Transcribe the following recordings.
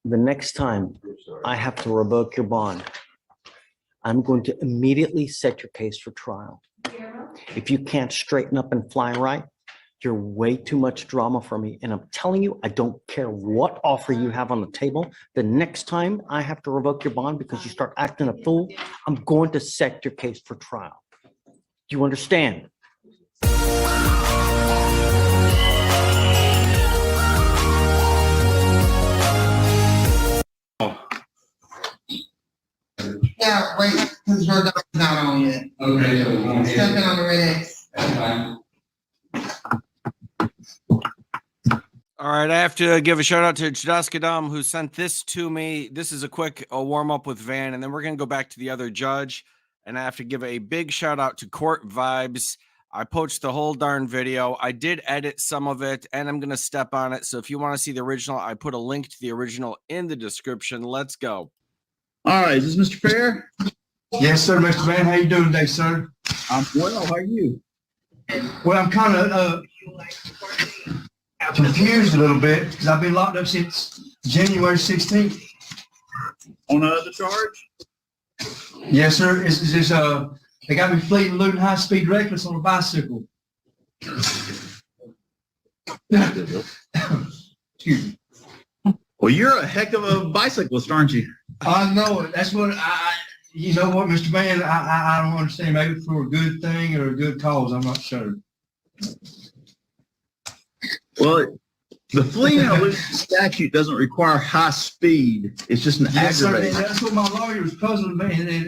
The next time I have to revoke your bond, I'm going to immediately set your case for trial. If you can't straighten up and fly right, you're way too much drama for me. And I'm telling you, I don't care what offer you have on the table. The next time I have to revoke your bond because you start acting a fool, I'm going to set your case for trial. Do you understand? Yeah, wait, because her dog's not on yet. Okay, so we're going Stepping on the red X. That's fine. All right, I have to give a shout out to Jadaskadam who sent this to me. This is a quick warm up with Van, and then we're going to go back to the other judge. And I have to give a big shout out to Court Vibes. I poached the whole darn video. I did edit some of it, and I'm going to step on it. So if you want to see the original, I put a link to the original in the description. Let's go. All right, is this Mr. Fair? Yes, sir, Mr. Van. How you doing today, sir? I'm well. How are you? Well, I'm kind of confused a little bit because I've been locked up since January 16th. On another charge? Yes, sir. Is this they got me fleeing, looting, high speed, reckless on a bicycle. Excuse me. Well, you're a heck of a bicyclist, aren't you? I know it. That's what you know what, Mr. Van, I don't understand. Maybe for a good thing or a good cause. I'm not sure. Well, the fleeing and eluding statute doesn't require high speed. It's just an Yes, sir. aggravator. That's what my lawyer was puzzling me.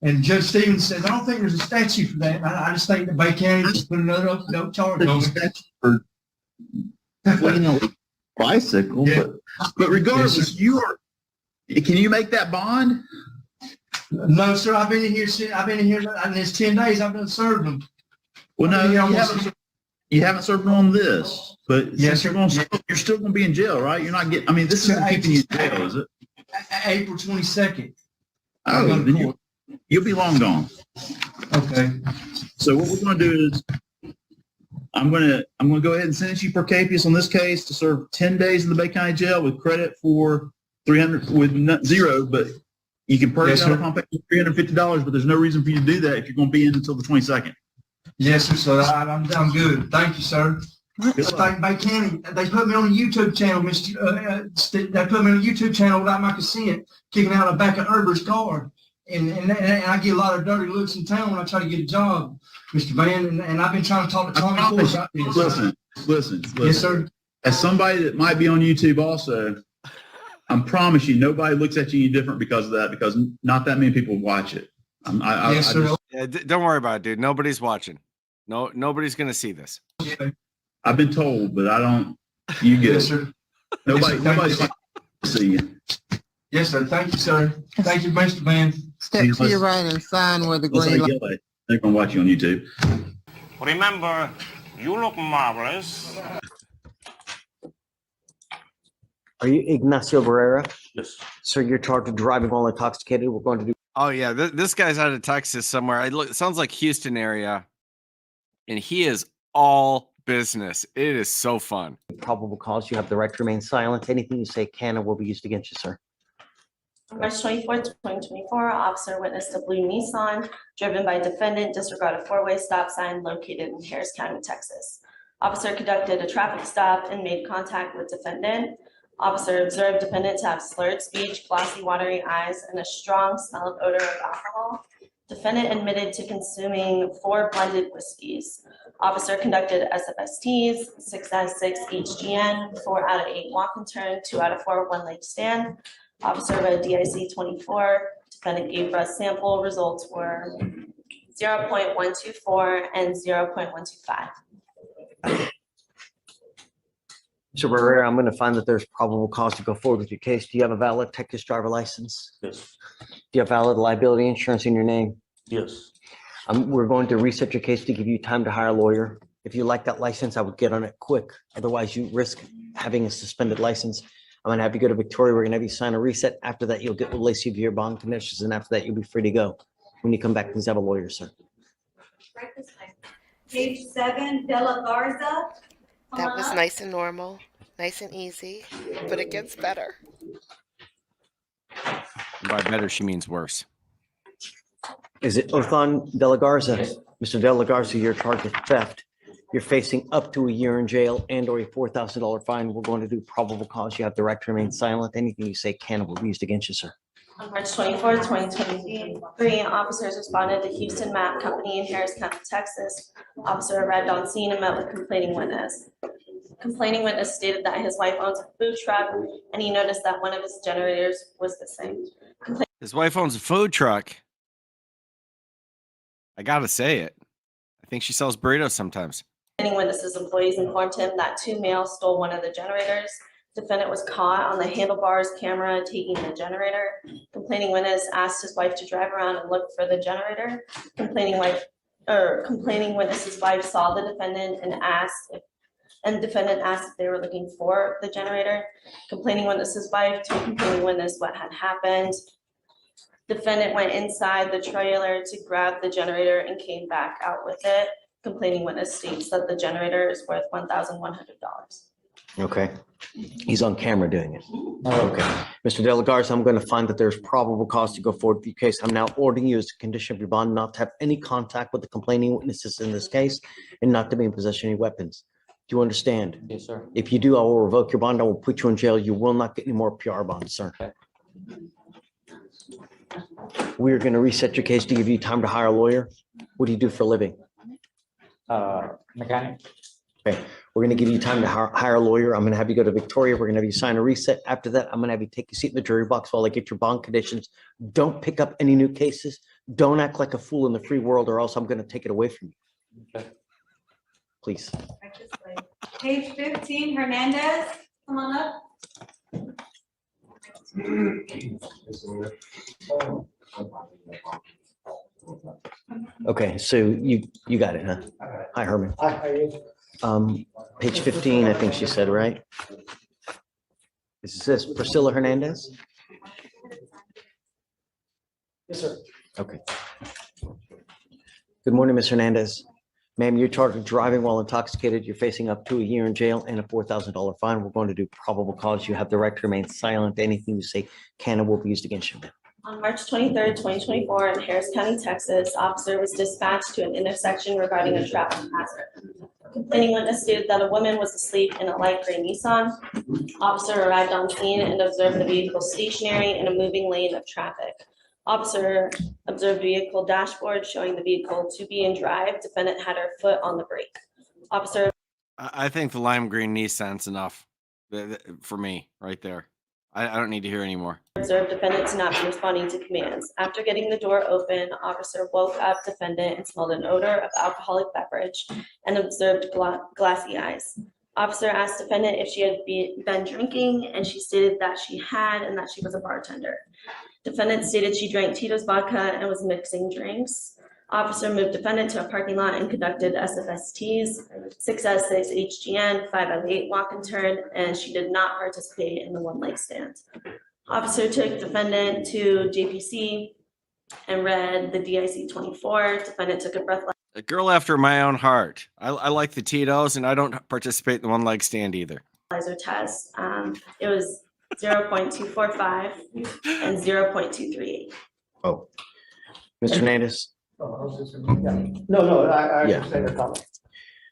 And Judge Stevens says, I don't think there's a statute for that. I just think that Bay County just put another no charge on it. For fleeing a bicycle. Yeah. But regardless, Yes, you are. Can you make that bond? No, sir. I've been in here and it's 10 days. I've been serving them. Well, no, Yeah, you haven't served on this. But Yes, since sir. you're still going to be in jail, right? You're not getting. I mean, this isn't keeping you in jail, is it? April 22nd. Oh, then you'll be long gone. Okay. So what we're going to do is, I'm going to go ahead and sentence you per capias on this case to serve 10 days in the Bay County Jail with credit for 300 with zero, but you can purchase out a compact for $350. But there's no reason for you to do that if you're going to be in until the 22nd. Yes, sir. So I'm good. Thank you, sir. Thank Bay County. They put me on a YouTube channel, they put me on a YouTube channel without my consent, kicking out the back of Ubber's car. And I get a lot of dirty looks in town when I try to get a job, Mr. Van, and I've been trying to talk to Tommy Ford about this. Listen. Yes, sir. As somebody that might be on YouTube also, I promise you, nobody looks at you any different because of that, because not that many people watch it. Yes, sir. Yeah, don't worry about it, dude. Nobody's watching. No, nobody's going to see this. I've been told, but I don't. You get Yes, it. sir. Nobody's going to see you. Yes, sir. Thank you, sir. Thank you, Mr. Van. Step to your right and sign where the Let's green say light. yellow. They're going to watch you on YouTube. Remember, you look marvelous. Are you Ignasio Barrera? Yes. Sir, you're charged with driving while intoxicated. We're going to do Oh, yeah. This guy's out of Texas somewhere. It sounds like Houston area. And he is all business. It is so fun. probable cause. You have the right to remain silent. Anything you say can and will be used against you, sir. On March 24th, 2024, officer witnessed a blue Nissan driven by defendant disregard a four-way stop sign located in Harris County, Texas. Officer conducted a traffic stop and made contact with defendant. Officer observed defendant to have slurred speech, glossy, watery eyes, and a strong smell of odor of alcohol. Defendant admitted to consuming 4 blended whiskeys. Officer conducted SFSTs, 6 out of 6 HGN, 4 out of 8 walk and turn, 2 out of 4 one-leg stand. Officer read DIC 24. Defendant gave breath sample. Results were 0.124 and 0.125. Mr. Barrera, I'm going to find that there's probable cause to go forward with your case. Do you have a valid Texas driver license? Yes. Do you have valid liability insurance in your name? Yes. We're going to reset your case to give you time to hire a lawyer. If you like that license, I would get on it quick. Otherwise, you risk having a suspended license. I'm going to have you go to Victoria. We're going to have you sign a reset. After that, you'll get released of your bond conditions. And after that, you'll be free to go. When you come back, please have a lawyer, sir. Right this way. Page 7, Della Garza. That was nice and normal, nice and easy, but it gets better. By better, she means worse. Is it Othan De La Garza? Mr. De La Garza, you're charged with theft. You're facing up to a year in jail and or a $4,000 fine. We're going to do probable cause. You have the right to remain silent. Anything you say can be used against you, sir. On March 24th, 2023, officers responded to Houston Map Company in Harris County, Texas. Officer arrived on scene and met with complaining witness. Complaining witness stated that his wife owns a food truck and he noticed that one of his generators was missing. His wife owns a food truck. I gotta say it. I think she sells burritos sometimes. Complaining witness's employees informed him that two males stole one of the generators. Defendant was caught on the handlebars camera taking the generator. Complaining witness asked his wife to drive around and look for the generator. Complaining witness's wife saw the defendant and defendant asked if they were looking for the generator. Complaining witness's wife told complaining witness what had happened. Defendant went inside the trailer to grab the generator and came back out with it. Complaining witness states that the generator is worth $1,100. Okay. He's on camera doing it. Okay. Mr. De La Garza, I'm going to find that there's probable cause to go forward with your case. I'm now ordering you as a condition of your bond not to have any contact with the complaining witnesses in this case and not to be in possession of any weapons. Do you understand? Yes, sir. If you do, I will revoke your bond. I will put you in jail. You will not get any more PR bonds, sir. Okay. We are going to reset your case to give you time to hire a lawyer. What do you do for a living? Mechanic. Okay, we're going to give you time to hire a lawyer. I'm going to have you go to Victoria. We're going to have you sign a reset. After that, I'm going to have you take a seat in the jury box while I get your bond conditions. Don't pick up any new cases. Don't act like a fool in the free world or else I'm going to take it away from you. Okay. Please. Page 15, Hernandez, come on up. Okay, so you got it, huh? Hi, Herman. Hi, how are you? Page 15, I think she said, right? Is this Priscilla Hernandez? Yes, sir. Okay. Good morning, Ms. Hernandez. Ma'am, you're charged with driving while intoxicated. You're facing up to a year in jail and a $4,000 fine. We're going to do probable cause. You have the right to remain silent. Anything you say can and will be used against you. On March 23rd, 2024, in Harris County, Texas, officer was dispatched to an intersection regarding a traffic hazard. Complaining witness stated that a woman was asleep in a light gray Nissan. Officer arrived on scene and observed the vehicle stationary in a moving lane of traffic. Officer observed vehicle dashboard showing the vehicle to be in drive. Defendant had her foot on the brake. Officer. I think the lime green Nissan's enough for me right there. I don't need to hear anymore. Observed defendant to not be responding to commands. After getting the door open, officer woke up defendant and smelled an odor of alcoholic beverage and observed glassy eyes. Officer asked defendant if she had been drinking, and she stated that she had and that she was a bartender. Defendant stated she drank Tito's vodka and was mixing drinks. Officer moved defendant to a parking lot and conducted SFSTs, 6S6 HGN, 5F8 walk and turn, and she did not participate in the one leg stand. Officer took defendant to JPC and read the DIC 24. Defendant took a breathalyzer. A girl after my own heart. I like the Tito's and I don't participate in the one leg stand either. Test. It was 0.245 and 0.238. Oh, Mr. Hernandez. No, I Yeah. understand your comment.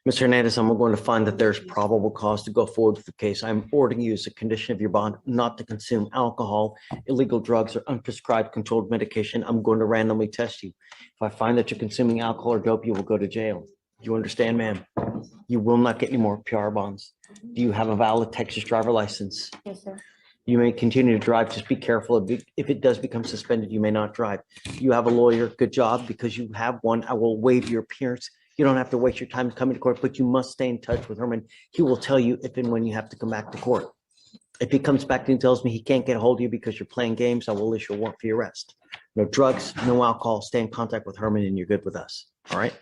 Mr. Hernandez, I'm going to find that there's probable cause to go forward with the case. I'm ordering you as a condition of your bond not to consume alcohol, illegal drugs, or unprescribed controlled medication. I'm going to randomly test you. If I find that you're consuming alcohol or dope, you will go to jail. Do you understand, ma'am? You will not get any more PR bonds. Do you have a valid Texas driver license? Yes, sir. You may continue to drive. Just be careful. If it does become suspended, you may not drive. You have a lawyer. Good job. Because you have one, I will waive your appearance. You don't have to waste your time coming to court, but you must stay in touch with Herman. He will tell you if and when you have to come back to court. If he comes back and tells me he can't get a hold of you because you're playing games, I will issue a warrant for your arrest. No drugs, no alcohol. Stay in contact with Herman and you're good with us. All right?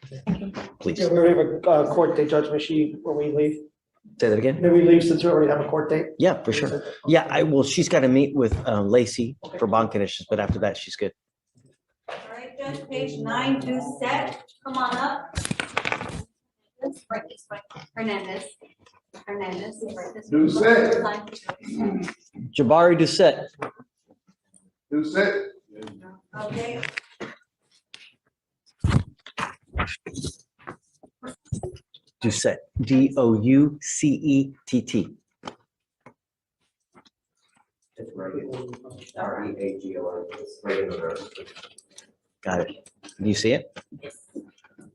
Please. Yeah, we already have a court date, Judge Machie, when we leave. Say that again? Then we leave since we already have a court date. Yeah, for sure. Yeah, she's got to meet with Lacey for bond conditions, but after that, she's good. All right, Judge, page 9, Duset, come on up. Right this way. Hernandez. Right this way. Duset. Jabari Duset. Duset. Okay. Duset, Doucett. Got it. Do you see it?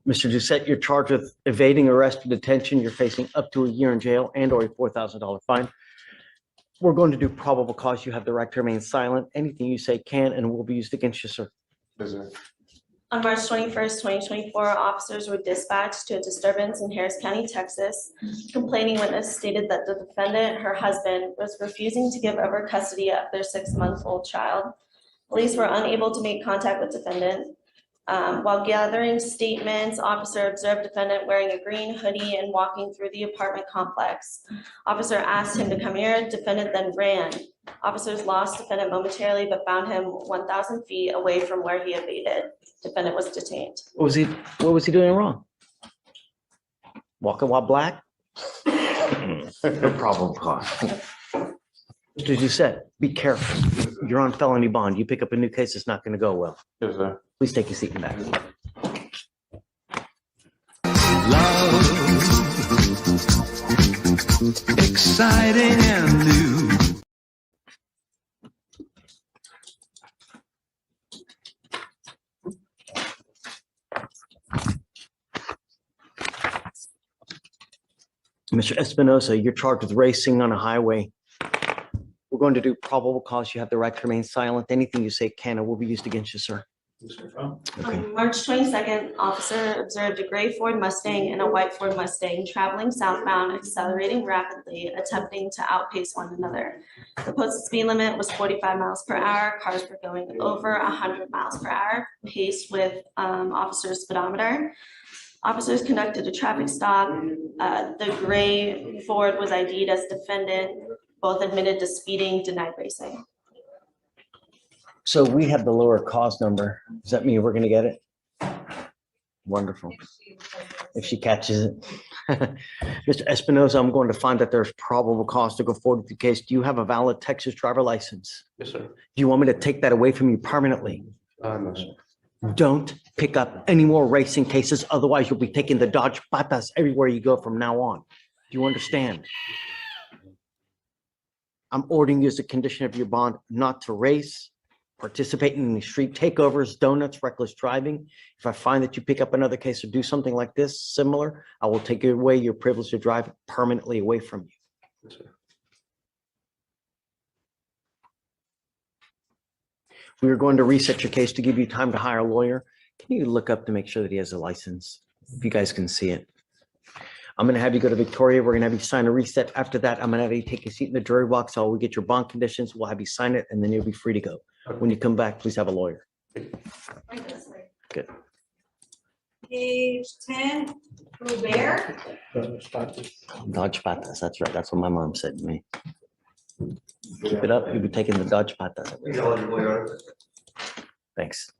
Mr. Duset, you're charged with evading arrest or detention. You're facing up to a year in jail and or a $4,000 fine. We're going to do probable cause. You have the right to remain silent. Anything you say can and will be used against you, sir. On March 21st, 2024, officers were dispatched to a disturbance in Harris County, Texas. Complaining witness stated that the defendant, her husband, was refusing to give over custody of their 6-month-old child. Police were unable to make contact with defendant. While gathering statements, officer observed defendant wearing a green hoodie and walking through the apartment complex. Officer asked him to come here. Defendant then ran. Officers lost defendant momentarily, but found him 1,000 feet away from where he evaded. Defendant was detained. What was he doing wrong? Walking while black? No probable cause. Mr. Duset, be careful. You're on felony bond. You pick up a new case, it's not going to go well. Yes, sir. Please take your seat in the back. Exciting and new. Mr. Espinosa, you're charged with racing on a highway. We're going to do probable cause. You have the right to remain silent. Anything you say can and will be used against you, sir. Okay. On March 22nd, officer observed a gray Ford Mustang and a white Ford Mustang traveling southbound, accelerating rapidly, attempting to outpace one another. The posted speed limit was 45 miles per hour. Cars were going over 100 miles per hour, paced with officer's speedometer. Officers conducted a traffic stop. The gray Ford was ID'd as defendant. Both admitted to speeding, denied racing. So we have the lower cause number. Does that mean we're going to get it? Wonderful. If she catches it. Mr. Espinosa, I'm going to find that there's probable cause to go forward with the case. Do you have a valid Texas driver license? Yes, sir. Do you want me to take that away from you permanently? No, sir. Don't pick up any more racing cases. Otherwise, you'll be taking the Dodge Patas everywhere you go from now on. Do you understand? I'm ordering you as a condition of your bond not to race, participate in any street takeovers, donuts, reckless driving. If I find that you pick up another case or do something like this similar, I will take away your privilege to drive permanently away from you. Yes, sir. We are going to reset your case to give you time to hire a lawyer. Can you look up to make sure that he has a license? If you guys can see it. I'm going to have you go to Victoria. We're going to have you sign a reset. After that, I'm going to have you take a seat in the jury box. I'll get your bond conditions. We'll have you sign it, and then you'll be free to go. When you come back, please have a lawyer. Good. Page 10, Ubber. Dodge Patas. That's right. That's what my mom said to me. Keep it up. You'll be taking the Dodge Patas. Thanks.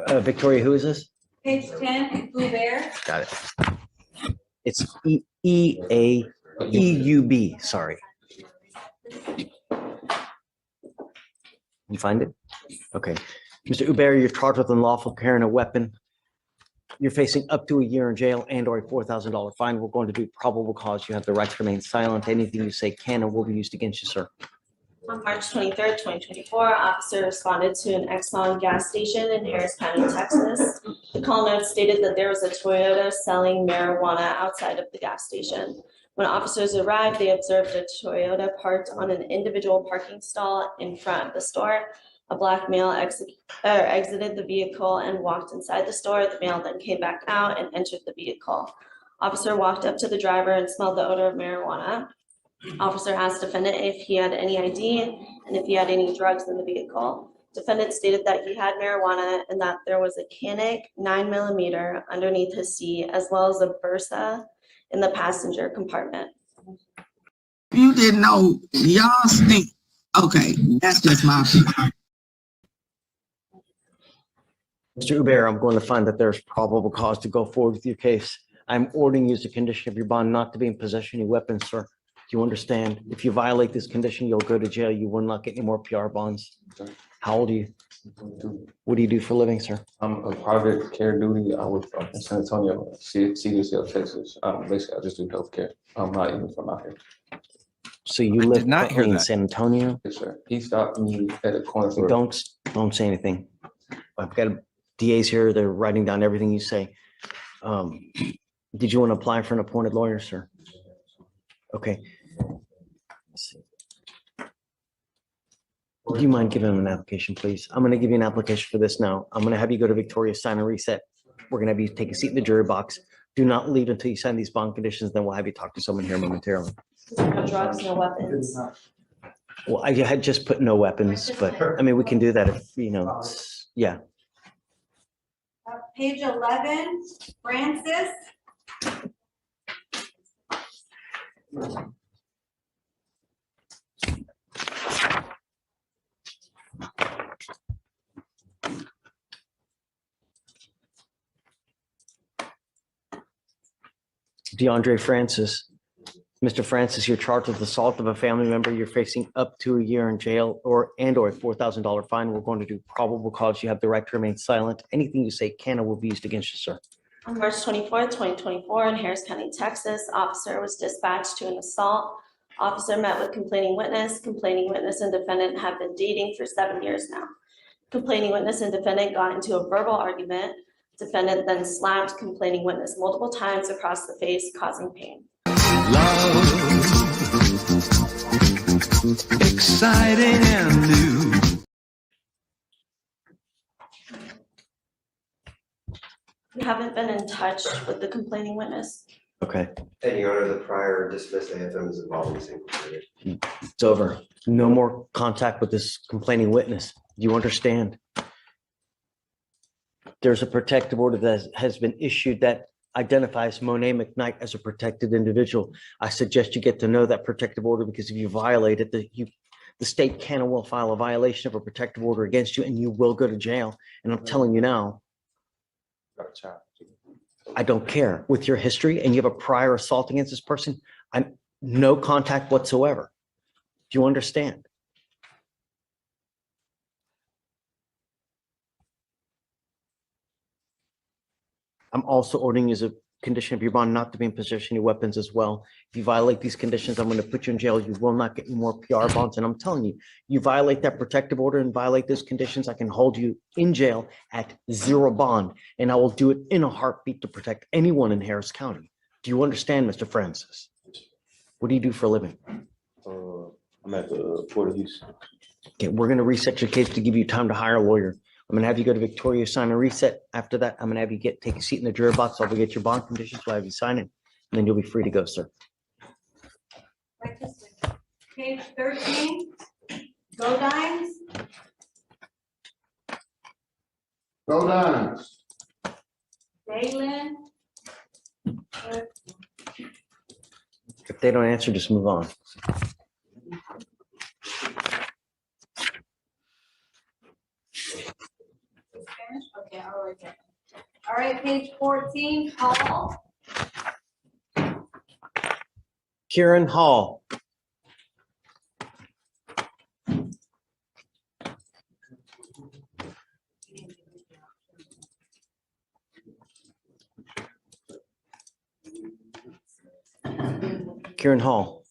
Victoria, who is this? Page 10, Ubber. Got it. It's EUB, sorry. You find it? Okay. Mr. Ubber, you're charged with unlawful carrying a weapon. You're facing up to a year in jail and or a $4,000 fine. We're going to do probable cause. You have the right to remain silent. Anything you say can and will be used against you, sir. On March 23rd, 2024, officer responded to an Exxon gas station in Harris County, Texas. The call note stated that there was a Toyota selling marijuana outside of the gas station. When officers arrived, they observed a Toyota parked on an individual parking stall in front of the store. A black male exited the vehicle and walked inside the store. The male then came back out and entered the vehicle. Officer walked up to the driver and smelled the odor of marijuana. Officer asked defendant if he had any ID and if he had any drugs in the vehicle. Defendant stated that he had marijuana and that there was a Canic 9mm underneath his seat, as well as a Versa in the passenger compartment. You didn't know y'all stink. Okay, that's just my opinion. Mr. Ubber, I'm going to find that there's probable cause to go forward with your case. I'm ordering you as a condition of your bond not to be in possession of any weapons, sir. Do you understand? If you violate this condition, you'll go to jail. You will not get any more PR bonds. How old are you? What do you do for a living, sir? I'm a private care duty. I work in San Antonio, CDCL, Texas. Basically, I just do healthcare. I'm not even from out here. So you I live did not hear currently in that. San Antonio? Yes, sir. He stopped me at a corner store. Don't say anything. I've got DAs here. They're writing down everything you say. Did you want to apply for an appointed lawyer, sir? Okay. Let's see. Do you mind giving him an application, please? I'm going to give you an application for this now. I'm going to have you go to Victoria, sign and reset. We're going to have you take a seat in the jury box. Do not leave until you sign these bond conditions. Then we'll have you talk to someone here momentarily. No drugs, no weapons. Well, I had just put no weapons, but I mean, we can do that if, you know, yeah. Page 11, Francis. DeAndre Francis. Mr. Francis, you're charged with assault of a family member. You're facing up to a year in jail or a $4,000 fine. We're going to do probable cause. You have the right to remain silent. Anything you say can and will be used against you, sir. On March 24th, 2024, in Harris County, Texas, officer was dispatched to an assault. Officer met with complaining witness. Complaining witness and defendant have been dating for 7 years now. Complaining witness and defendant got into a verbal argument. Defendant then slapped complaining witness multiple times across the face, causing pain. Love, exciting and new. We haven't been in touch with the complaining witness. Okay, And Your Honor, the prior dismissed AFM is involved in the same proceeding. it's over. No more contact with this complaining witness. Do you understand? There's a protective order that has been issued that identifies Monet McKnight as a protected individual. I suggest you get to know that protective order, because if you violate it, the state can and will file a violation of a protective order against you, and you will go to jail. And I'm telling you now, I don't care. With your history and you have a prior assault against this person, I'm no contact whatsoever. Do you understand? I'm also ordering you as a condition of your bond not to be in possession of weapons as well. If you violate these conditions, I'm going to put you in jail. You will not get any more PR bonds. And I'm telling you, you violate that protective order and violate those conditions, I can hold you in jail at 0 bond. And I will do it in a heartbeat to protect anyone in Harris County. Do you understand, Mr. Francis? What do you do for a living? I'm at the Port of Houston. Okay, we're going to reset your case to give you time to hire a lawyer. I'm going to have you go to Victoria, sign and reset. After that, I'm going to have you take a seat in the jury box. I'll get your bond conditions. We'll have you sign it, and then you'll be free to go, sir. Right this way. Page 13, Go Dimes. Go Dimes. Galen. If they don't answer, just move on. Okay, all right, page 14, Paul. Kieran Hall. Kieran Hall.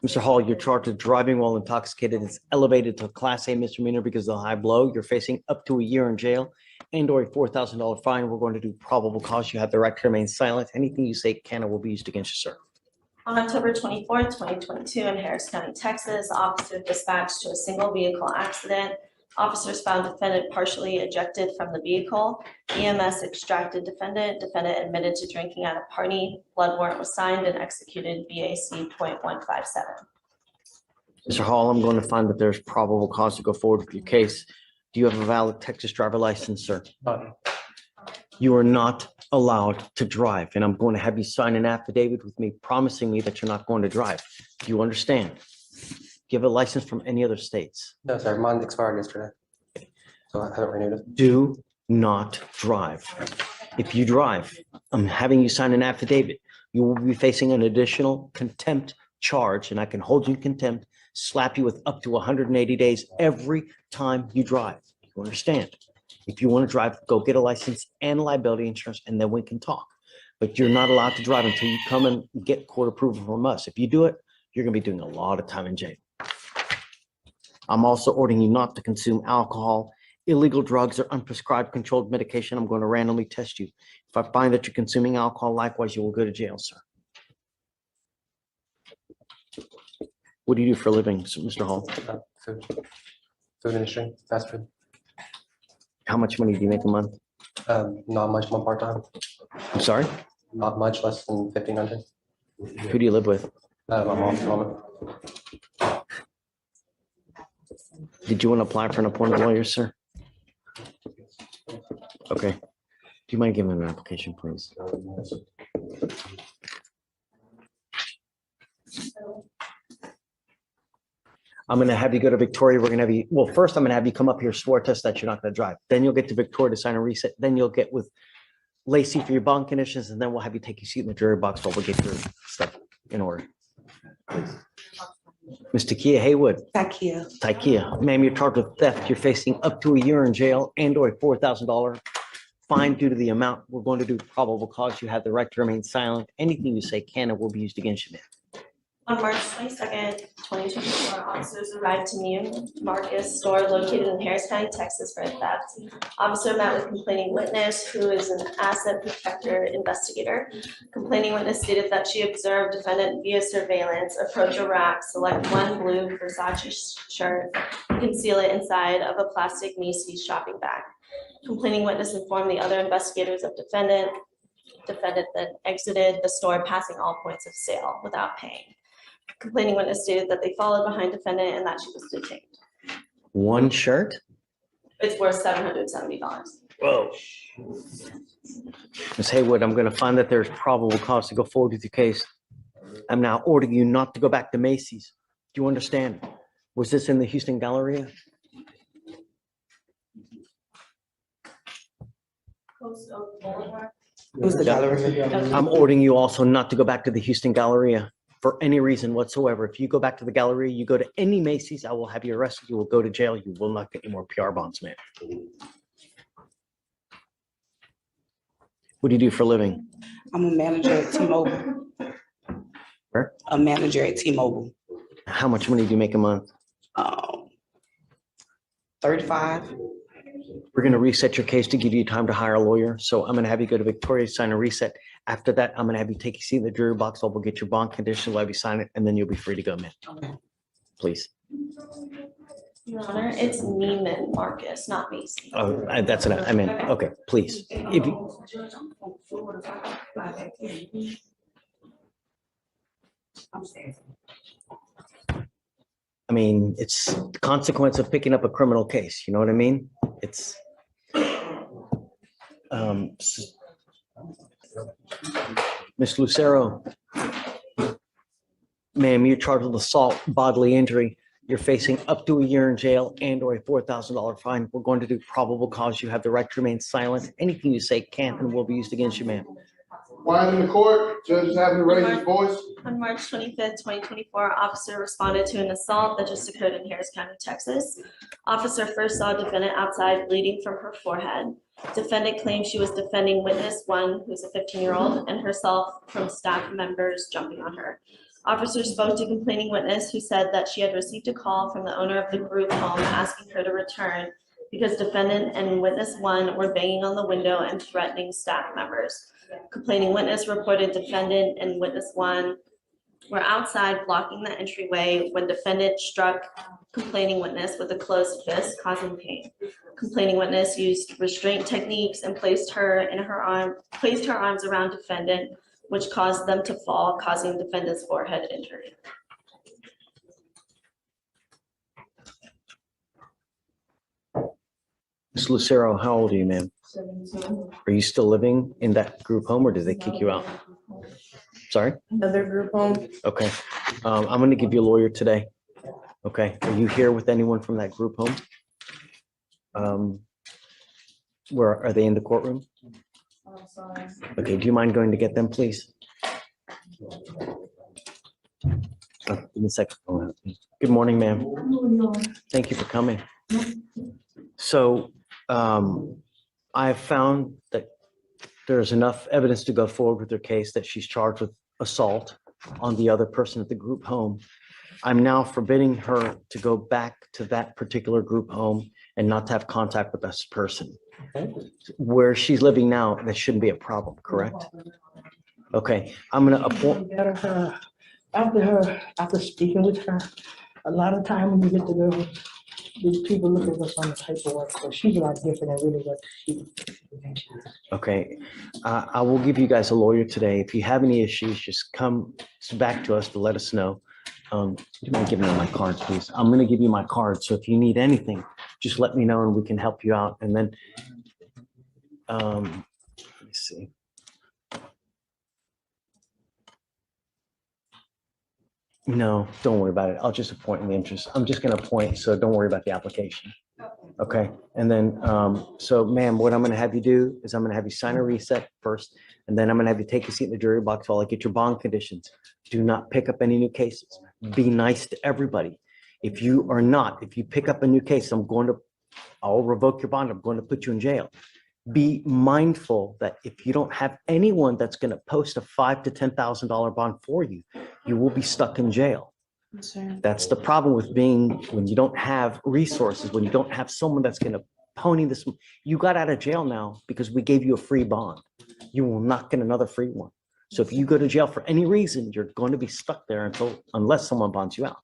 Mr. Hall, you're charged with driving while intoxicated. It's elevated to a Class A misdemeanor because of the high blow. You're facing up to a year in jail and or a $4,000 fine. We're going to do probable cause. You have the right to remain silent. Anything you say can or will be used against you, sir. On October 24th, 2022, in Harris County, Texas, officer dispatched to a single vehicle accident. Officers found defendant partially ejected from the vehicle. EMS extracted defendant. Defendant admitted to drinking at a party. Blood warrant was signed and executed BAC .157. Mr. Hall, I'm going to find that there's probable cause to go forward with your case. Do you have a valid Texas driver license, sir? You are not allowed to drive, and I'm going to have you sign an affidavit with me promising me that you're not going to drive. Do you understand? Do you have a license from any other states? No, sir, mine expired yesterday. So I haven't renewed it. Do not drive. If you drive, I'm having you sign an affidavit. You will be facing an additional contempt charge, and I can hold you in contempt, slap you with up to 180 days every time you drive. You understand? If you want to drive, go get a license and liability insurance, and then we can talk. But you're not allowed to drive until you come and get court approval from us. If you do it, you're going to be doing a lot of time in jail. I'm also ordering you not to consume alcohol, illegal drugs, or unprescribed controlled medication. I'm going to randomly test you. If I find that you're consuming alcohol, likewise, you will go to jail, sir. What do you do for a living, Mr. Hall? Food industry, fast food. How much money do you make a month? Not much, one part-time. I'm sorry? Not much, less than 1,500. Who do you live with? My mom at the moment. Did you want to apply for an appointed lawyer, sir? Okay. Do you mind giving an application, please? I'm going to have you go to Victoria. We're going to have you, well, first I'm going to have you come up here, swear test that you're not going to drive. Then you'll get to Victoria to sign a reset. Then you'll get with Lacey for your bond conditions, and then we'll have you take your seat in the jury box while we get your stuff in order. Please. Ms. Taa Haywood. Takia. Ma'am, you're charged with theft. You're facing up to a year in jail and or a $4,000 fine due to the amount. We're going to do probable cause. You have the right to remain silent. Anything you say can and will be used against you, ma'am. On March 22nd, 2024, officers arrived to Neiman Marcus store located in Harris County, Texas for a theft. Officer met with complaining witness, who is an asset protector investigator. Complaining witness stated that she observed defendant via surveillance approach a rack, select one blue Versace shirt, and conceal it inside of a plastic Macy's shopping bag. Complaining witness informed the other investigators of defendant. Defendant then exited the store, passing all points of sale without paying. Complaining witness stated that they followed behind defendant and that she was detained. One shirt? It's worth $770. Whoa. Ms. Haywood, I'm going to find that there's probable cause to go forward with your case. I'm now ordering you not to go back to Macy's. Do you understand? Was this in the Houston Galleria? I'm ordering you also not to go back to the Houston Galleria for any reason whatsoever. If you go back to the Galleria, you go to any Macy's, I will have you arrested. You will go to jail. You will not get any more PR bonds, man. What do you do for a living? I'm a manager at T-Mobile. Where? A manager at T-Mobile. How much money do you make a month? 35. We're going to reset your case to give you time to hire a lawyer. So I'm going to have you go to Victoria, sign a reset. After that, I'm going to have you take your seat in the jury box. We'll get your bond condition, we'll have you sign it, and then you'll be free to go, man. Okay. Please. Your Honor, it's Neiman Marcus, not Macy's. Oh, that's what I meant. Okay, please. If you, I mean, it's the consequence of picking up a criminal case. You know what I mean? It's Miss Lucero, ma'am, you're charged with assault, bodily injury. You're facing up to a year in jail and or a $4,000 fine. We're going to do probable cause. You have the right to remain silent. Anything you say can and will be used against you, ma'am. Quiet in the court. Judge is having to raise his voice. On March 25th, 2024, officer responded to an assault that just occurred in Harris County, Texas. Officer first saw defendant outside bleeding from her forehead. Defendant claimed she was defending witness one, who's a 15-year-old, and herself from staff members jumping on her. Officer spoke to complaining witness, who said that she had received a call from the owner of the group home asking her to return because defendant and witness one were banging on the window and threatening staff members. Complaining witness reported defendant and witness one were outside blocking the entryway when defendant struck complaining witness with a closed fist, causing pain. Complaining witness used restraint techniques and placed her arms around defendant, which caused them to fall, causing defendant's forehead injury. Ms. Lucero, how old are you, ma'am? 17. Are you still living in that group home or did they kick you out? Sorry? Another group home. Okay. I'm going to give you a lawyer today. Okay. Are you here with anyone from that group home? Where are they in the courtroom? Okay. Do you mind going to get them, please? Give me a second. Good morning, ma'am. Thank you for coming. So I have found that there's enough evidence to go forward with her case that she's charged with assault on the other person at the group home. I'm now forbidding her to go back to that particular group home and not to have contact with this person. Where she's living now, that shouldn't be a problem, correct? Okay, I'm gonna appoint. After speaking with her, a lot of time when you get to go, these people look at what's on the paperwork, so she's a lot different than really what she. Okay, I will give you guys a lawyer today. If you have any issues, just come back to us to let us know. You might give me my card, please. I'm gonna give you my card, so if you need anything, just let me know and we can help you out. And then, let me see. No, don't worry about it. I'll just appoint in the interest. I'm just gonna appoint, so don't worry about the application. Okay, and then, so ma'am, what I'm gonna have you do is I'm gonna have you sign a reset first, and then I'm gonna have you take a seat in the jury box while I get your bond conditions. Do not pick up any new cases. Be nice to everybody. If you pick up a new case, I'll revoke your bond. I'm going to put you in jail. Be mindful that if you don't have anyone that's gonna post a $5,000 to $10,000 bond for you, you will be stuck in jail. That's the problem with when you don't have resources, when you don't have someone that's gonna pony this. You got out of jail now because we gave you a free bond. You will not get another free one. So if you go to jail for any reason, you're going to be stuck there unless someone bonds you out.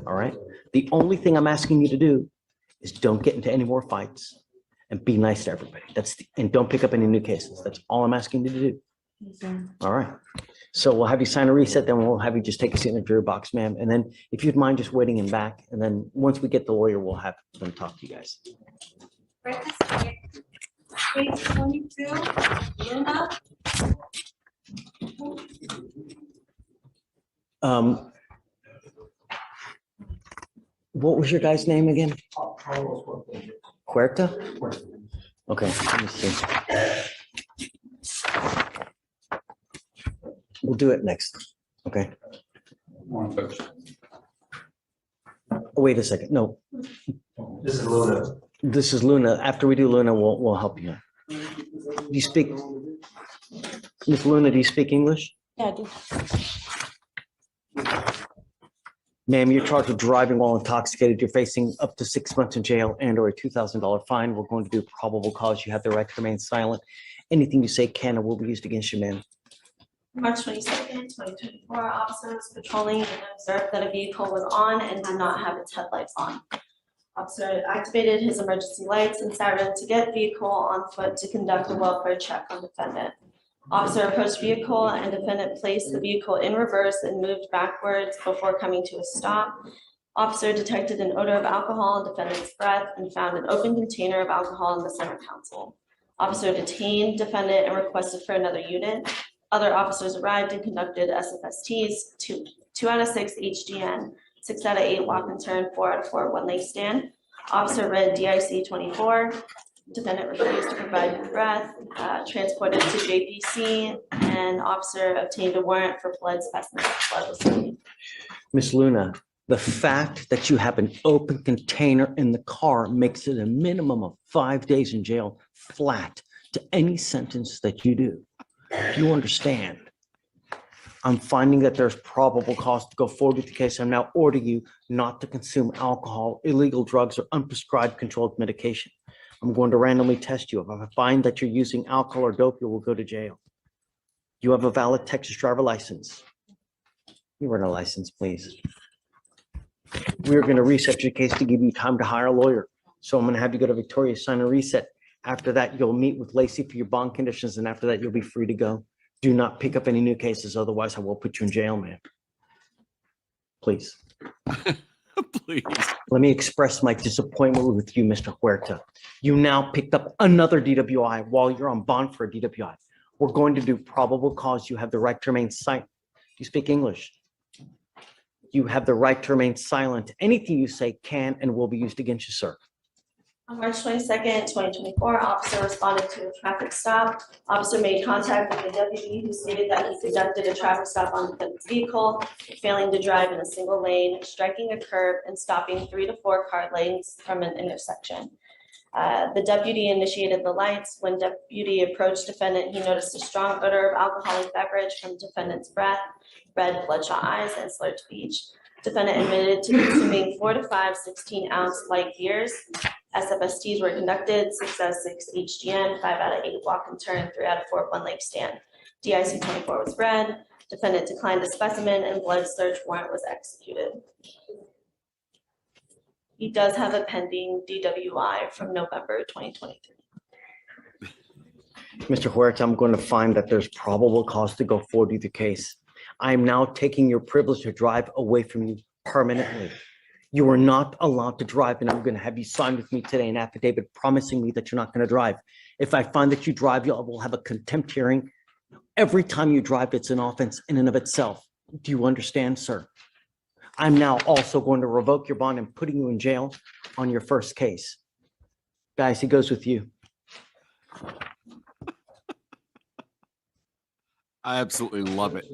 All right. The only thing I'm asking you to do is don't get into any more fights and be nice to everybody. And don't pick up any new cases. That's all I'm asking you to do. All right. So we'll have you sign a reset, then we'll have you just take a seat in the jury box, ma'am. And then if you'd mind just waiting in back, and then once we get the lawyer, we'll have them talk to you guys. Page 22, Luna. What was your guy's name again? Huerta? Okay, let me see. We'll do it next, okay? Wait a second, no. This is Luna. This is Luna. After we do Luna, we'll help you. Do you speak, Miss Luna, do you speak English? Yeah, I do. Ma'am, you're charged with driving while intoxicated. You're facing up to 6 months in jail and or a $2,000 fine. We're going to do probable cause. You have the right to remain silent. Anything you say can or will be used against you, ma'am. March 22nd, 2024, officers patrolling and observed that a vehicle was on and did not have its headlights on. Officer activated his emergency lights and siren to get vehicle on foot to conduct a welfare check on defendant. Officer approached vehicle and defendant placed the vehicle in reverse and moved backwards before coming to a stop. Officer detected an odor of alcohol in defendant's breath and found an open container of alcohol in the center console. Officer detained defendant and requested for another unit. Other officers arrived and conducted SFSTs, 2 out of 6 HGN, 6 out of 8 walk and turn, 4 out of 4 one leg stand. Officer read DIC 24. Defendant refused to provide breath, transported to JPC, and officer obtained a warrant for blood specimen. Blood was taken. Miss Luna, the fact that you have an open container in the car makes it a minimum of 5 days in jail flat to any sentence that you do. You understand? I'm finding that there's probable cause to go forward with the case. I'm now ordering you not to consume alcohol, illegal drugs, or unprescribed controlled medication. I'm going to randomly test you. If I find that you're using alcohol or dope, you will go to jail. You have a valid Texas driver license. You run a license, please. We're going to reset your case to give you time to hire a lawyer. So I'm going to have you go to Victoria, sign a reset. After that, you'll meet with Lacey for your bond conditions, and after that, you'll be free to go. Do not pick up any new cases, otherwise I will put you in jail, man. Please. Please. Let me express my disappointment with you, Mr. Huerta. You now picked up another DWI while you're on bond for a DWI. We're going to do probable cause. You have the right to remain silent. You speak English. You have the right to remain silent. Anything you say can and will be used against you, sir. On March 22nd, 2024, officer responded to a traffic stop. Officer made contact with the deputy who stated that he conducted a traffic stop on the defendant's vehicle, failing to drive in a single lane, striking a curb, and stopping 3 to 4 car lanes from an intersection. The deputy initiated the lights. When deputy approached defendant, he noticed a strong odor of alcoholic beverage from defendant's breath, red bloodshot eyes, and slurred speech. Defendant admitted to consuming 4 to 5 16-ounce light beers. SFSTs were conducted, 6 out of 6 HGN, 5 out of 8 walk and turn, 3 out of 4 one-leg stand. DIC 24 was read. Defendant declined a specimen and blood search warrant was executed. He does have a pending DWI from November 2023. Mr. Huerta, I'm going to find that there's probable cause to go forward with the case. I am now taking your privilege to drive away from you permanently. You are not allowed to drive, and I'm going to have you sign with me today an affidavit promising me that you're not going to drive. If I find that you drive, you will have a contempt hearing. Every time you drive, it's an offense in and of itself. Do you understand, sir? I'm now also going to revoke your bond and putting you in jail on your first case. Guys, he goes with you. I absolutely love it.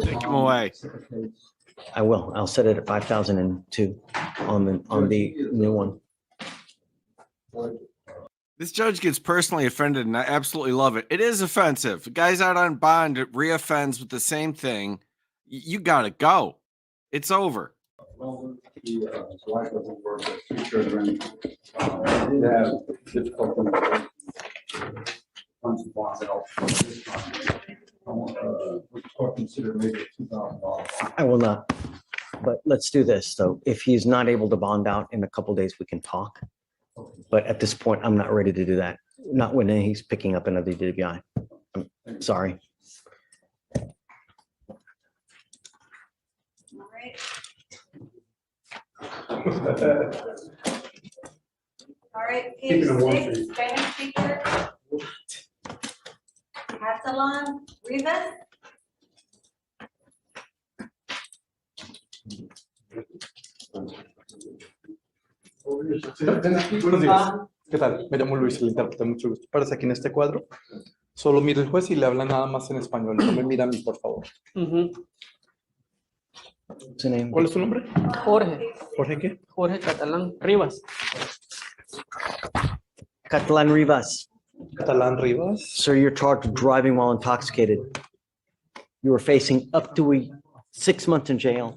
Take him away. I will. I'll set it at 5,002 on the new one. This judge gets personally offended, and I absolutely love it. It is offensive. The guy's out on bond, reoffends with the same thing. You gotta go. It's over. Well, the wife doesn't work with 2 children. They have difficulty consider maybe $2,000. I will not. But let's do this, though. If he's not able to bond out in a couple days, we can talk. But at this point, I'm not ready to do that. Not when he's picking up another DWI. I'm sorry. All right. All right, page 6, Spanish speaker. Catalan, Rivas. Buenos días. ¿Qué tal? Me llamo Luis, el intérprete, mucho gusto. Párese aquí en este cuadro. Solo mira el juez y le habla nada más en español. No me mira a mí, por favor. ¿Cuál es tu nombre? Jorge. ¿Jorge qué? Jorge Catalan Rivas. Catalan Rivas. Catalan Rivas. Sir, you're charged with driving while intoxicated. You are facing up to 6 months in jail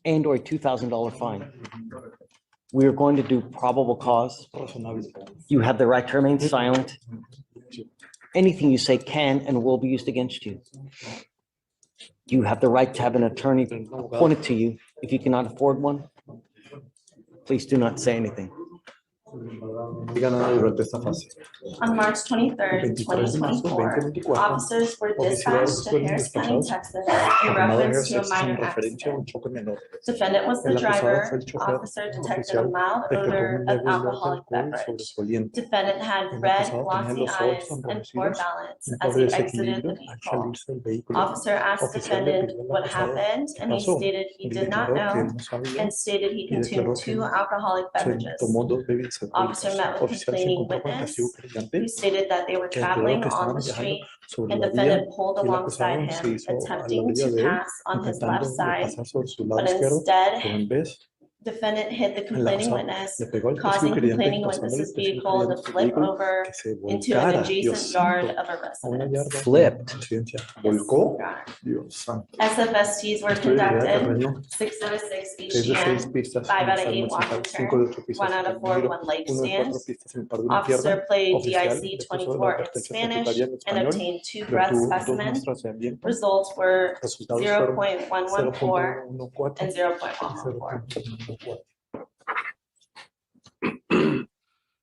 and or a $2,000 fine. We are going to do probable cause. You have the right to remain silent. Anything you say can and will be used against you. You have the right to have an attorney appointed to you. If you cannot afford one, please do not say anything. On March 23rd, 2024, officers were dispatched to Harris County, Texas in reference to a minor accident. Defendant was the driver. Officer detected a mild odor of alcoholic beverage. Defendant had red, glossy eyes and poor balance as he exited the vehicle. Officer asked defendant what happened, and he stated he did not know and stated he consumed 2 alcoholic beverages. Officer met with complaining witness who stated that they were traveling on the street and defendant pulled alongside him, attempting to pass on his left side, but instead defendant hit the complaining witness, causing complaining witness's vehicle to flip over into an adjacent yard of a residence. Flipped. SFSTs were conducted, 6 out of 6 HGN, 5 out of 8 walk and turn, 1 out of 4 one-leg stand. Officer played DIC 24 in Spanish and obtained 2 breath specimens. Results were 0.114 and 0.114.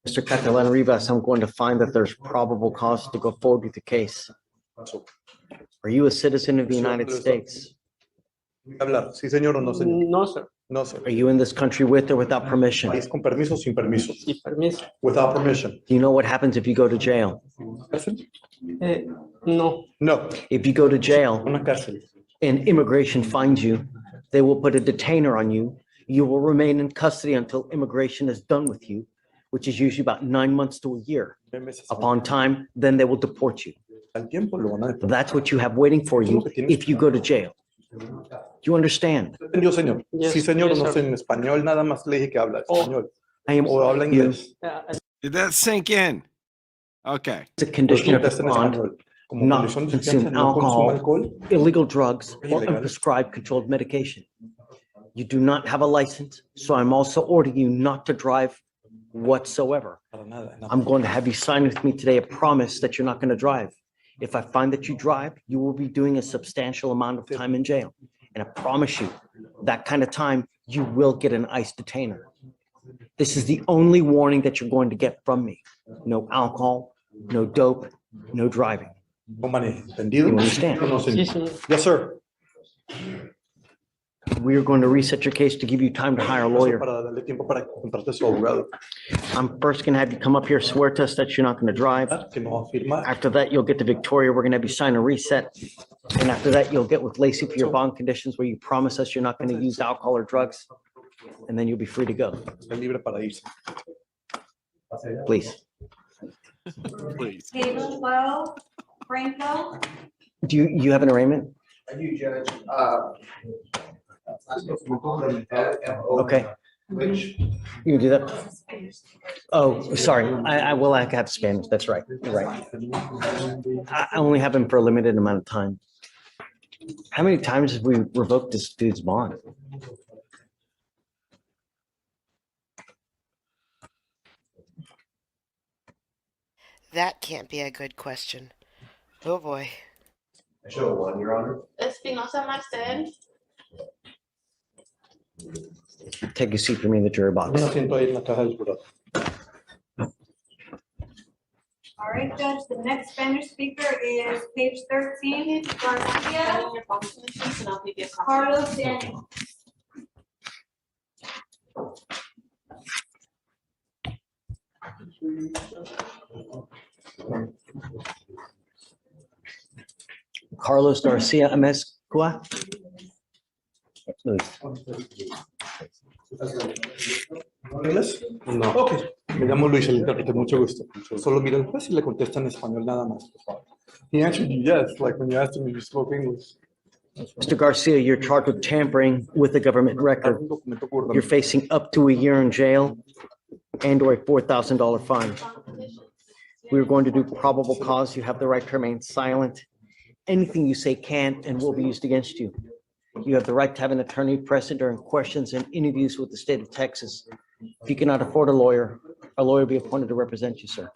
Mr. Catalan Rivas, I'm going to find that there's probable cause to go forward with the case. Are you a citizen of the United States? Sí, señor, o no, señor. No, sir. No, sir. Are you in this country with or without permission? ¿Es con permiso o sin permiso? Sin permiso. Without permission. Do you know what happens if you go to jail? No. No. If you go to jail Una cárcel. and immigration finds you, they will put a detainer on you. You will remain in custody until immigration is done with you. which is usually about 9 months to a year. 9 meses. Upon time, then they will deport you. Al tiempo lo van a deportar. That's what you have waiting for you if you go to jail. Do you understand? ¿Entendió, señor? Sí, señor, no sé en español, nada más le dije que habla español. I am O habla you. inglés. Did that sink in? Okay. It's a condition of the Contesta en bond, español. Como not condición de consume fianza, no consuma alcohol, alcohol. illegal drugs, or Ilegal. unprescribed controlled medication. You do not have a license, so I'm also ordering you not to drive whatsoever. Para nada, nada. I'm going to have you sign with me today a promise that you're not going to drive. If I find that you drive, you will be doing a substantial amount of time in jail. And I promise you, that kind of time, you will get an ICE detainer. This is the only warning that you're going to get from me. No alcohol, no dope, no driving. No maneje, ¿entendido? You understand? No, señor. Yes, sir. We are going to reset your case to give you time to hire a lawyer. Para darle tiempo para que contrate su abogado. I'm first going to have you come up here, swear to us that you're not going to drive. Que no va a firmar. After that, you'll get to Victoria. We're going to have you sign a reset. And after that, you'll get with Lacey for your bond conditions where you promise us you're not going to use alcohol or drugs. And then you'll be free to go. Está libre para irse. Please. Please. Table 12, Franco. Do you have an arraignment? I do, Judge. Okay. Which, You can do that? Oh, sorry. I will have Spanish. That's right. You're right. I only have him for a limited amount of time. How many times have we revoked this dude's bond? That can't be a good question. Oh boy. I show one, Your Honor. Espinosa Marcel. Take a seat for me in the jury box. Un asiento ahí en la caja del jurado. All right, Judge, the next Spanish speaker is page 13, Garcia, Carlos Daniel. Carlos Garcia Amezcua. ¿Inglés? No. Ok. Me llamo Luis, el intérprete, mucho gusto. Solo mira el juez y le contesta en español nada más, por favor. He answered you yes, like when you asked him if you spoke English. Mr. Garcia, you're charged with tampering with the government record. You're facing up to a year in jail and or a $4,000 fine. We're going to do probable cause. You have the right to remain silent. Anything you say can and will be used against you. You have the right to have an attorney present during questions and interviews with the state of Texas. If you cannot afford a lawyer will be appointed to represent you, sir.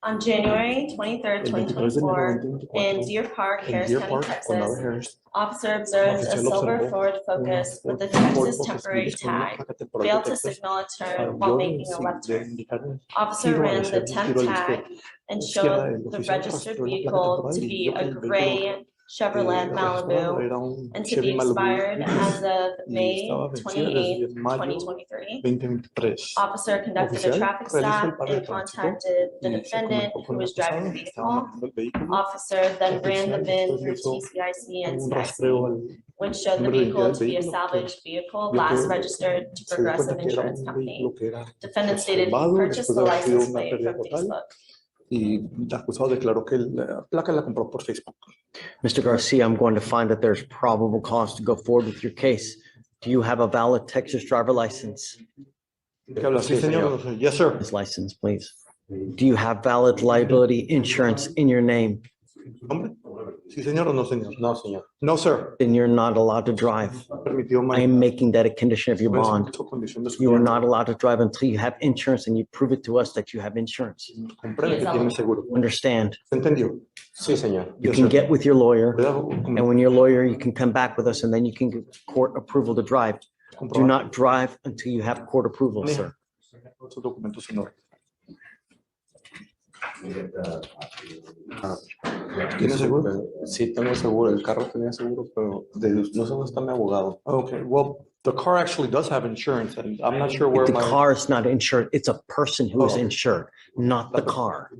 On January 23rd, 2024, in Deer Park, Harris County, Texas, officer observed a silver Ford Focus with a Texas temporary tag, failed to signal a turn while making a left turn. Officer ran the temp tag and showed the registered vehicle to be a gray Chevrolet Malibu and to be expired as of May 28th, 2023. Officer conducted a traffic stop and contacted the defendant who was driving the vehicle. Officer then ran the VIN through TCIC and CIC, which showed the vehicle to be a salvaged vehicle last registered to Progressive Insurance Company. Defendant stated he purchased the license plate from Facebook. Y el acusado declaró que la placa la compró por Facebook. Mr. Garcia, I'm going to find that there's probable cause to go forward with your case. Do you have a valid Texas driver license? Sí, señor. Yes, sir. His license, please. Do you have valid liability insurance in your name? ¿Hombre? Sí, señor o no, señor? No, señor. No, sir. Then you're not allowed to drive. I am making that a condition of your bond. You are not allowed to drive until you have insurance and you prove it to us that you have insurance. Understand? ¿Entendió? Sí, señor. You can get with your lawyer, and when your lawyer, you can come back with us, and then you can get court approval to drive. Do not drive until you have court approval, sir. ¿Tiene seguro? Sí, tengo seguro. El carro tenía seguro, pero no sé dónde está mi abogado. Okay, well, the car actually does have insurance, and I'm not sure where The my... car is not insured. It's a person who is insured, not the car.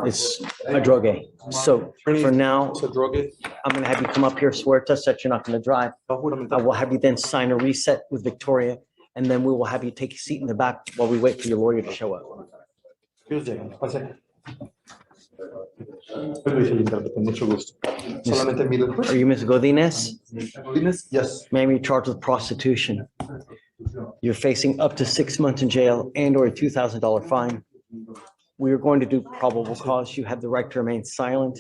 It's a drogue. So for now, I'm gonna have you come up here, swear to us that you're not gonna drive. I will have you then sign a reset with Victoria, and then we will have you take a seat in the back while we wait for your lawyer to show up. Are you Ms. Godinez? Yes. Ma'am, you're charged with prostitution. You're facing up to 6 months in jail and or a $2,000 fine. We are going to do probable cause. You have the right to remain silent.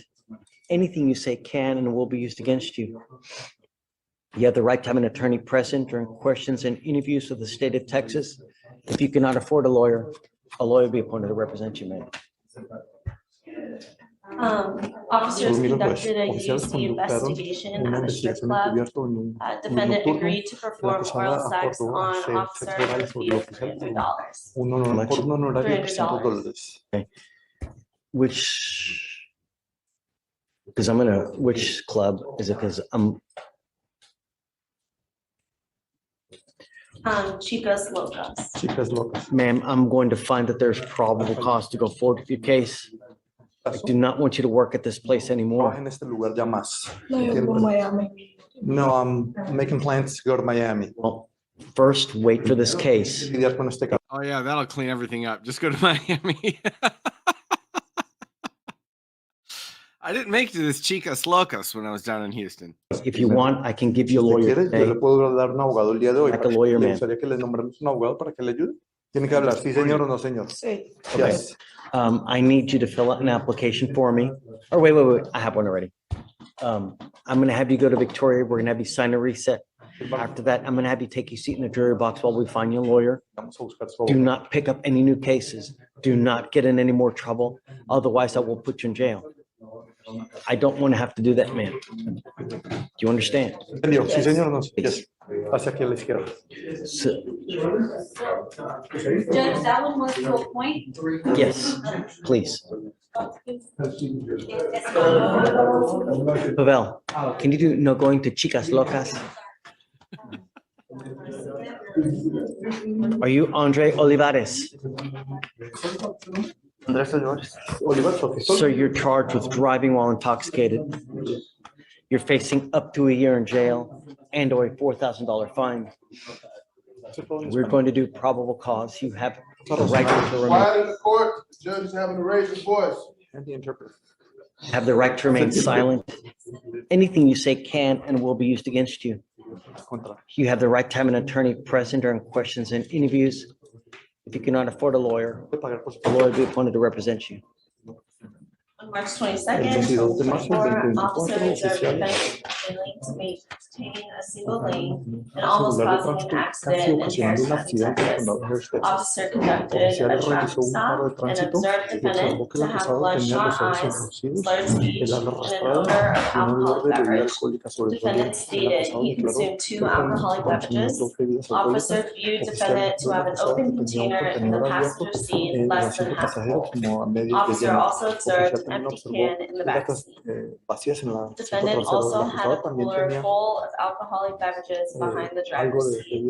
Anything you say can and will be used against you. You have the right to have an attorney present during questions and interviews of the state of Texas. If you cannot afford a lawyer will be appointed to represent you, ma'am. Officers conducted a UC investigation at the strip club. Defendant agreed to perform oral sex on officer for a fee of $300. $300. Okay. Which club is it? Because Chicas Locas. Chicas locas. Ma'am, I'm going to find that there's probable cause to go forward with your case. I do not want you to work at this place anymore. No, I'm making plans to go to Miami. Well, first, wait for this case. Oh yeah, that'll clean everything up. Just go to Miami. I didn't make it to this Chicas Locas when I was down in Houston. If you want, I can give you a lawyer today. Like a lawyer, man. Tiene que hablar, sí señor o no señor. Yes. I need you to fill out an application for me. Or wait, I have one already. I'm gonna have you go to Victoria. We're gonna have you sign a reset. After that, I'm gonna have you take your seat in the jury box while we find you a lawyer. Do not pick up any new cases. Do not get in any more trouble. Otherwise, I will put you in jail. I don't want to have to do that, man. Do you understand? Sí señor o no. Yes. Hacia aquí a la izquierda. Judge, that one was to a point. Yes, please. Pavel, can you do no going to Chicas Locas? Are you Andre Olivarez? Sir, you're charged with driving while intoxicated. You're facing up to a year in jail and or a $4,000 fine. We're going to do probable cause. You have the right to Quiet in the court. The judge is having to raise his voice. have the right to remain silent. Anything you say can and will be used against you. You have the right to have an attorney present during questions and interviews. If you cannot afford a lawyer, a lawyer will be appointed to represent you. On March 22nd, 2024, officers observed defendant failing to maintain a single lane and almost causing an accident in Harris County, Texas. Officer conducted a traffic stop and observed defendant to have bloodshot eyes, slurred speech, and an odor of alcoholic beverage. Defendant stated he consumed 2 alcoholic beverages. Officer viewed defendant to have an open container in the passenger seat less than half full. Officer also observed empty can in the back seat. Defendant also had a cooler full of alcoholic beverages behind the driver's seat.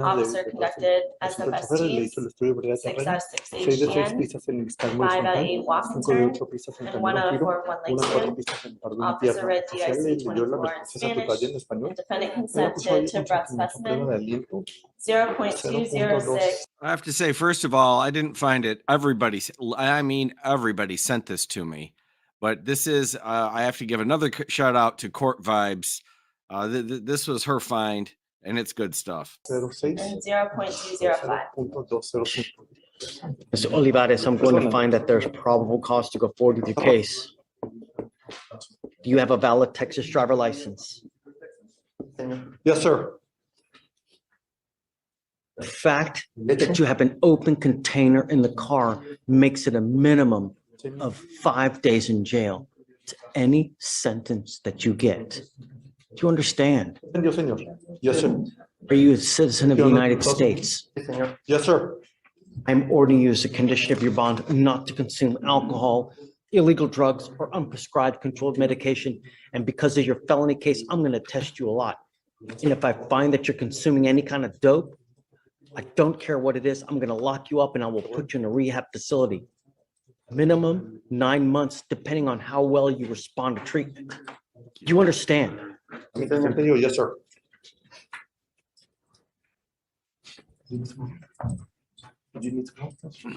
Officer conducted SMSTs, 6 out of 6 HDN, 5 out of 8 walk and turn, and 1 out of 4 one-leg stand. Officer read DIC 24 in Spanish, and defendant consented to breath specimen 0.206. I have to say, first of all, I didn't find it. Everybody sent this to me. But this is, I have to give another shout out to Court Vibes. This was her find, and it's good stuff. And 0.205. Mr. Olivarez, I'm going to find that there's probable cause to go forward with your case. Do you have a valid Texas driver license? Yes, sir. The fact that you have an open container in the car makes it a minimum of 5 days in jail to any sentence that you get. Do you understand? Yes, sir. Are you a citizen of the United States? Yes, sir. I'm ordering you as a condition of your bond not to consume alcohol, illegal drugs, or unprescribed controlled medication. And because of your felony case, I'm going to test you a lot. And if I find that you're consuming any kind of dope, I don't care what it is. I'm gonna lock you up and I will put you in a rehab facility. Minimum 9 months, depending on how well you respond to treatment. Do you understand? Yes, sir.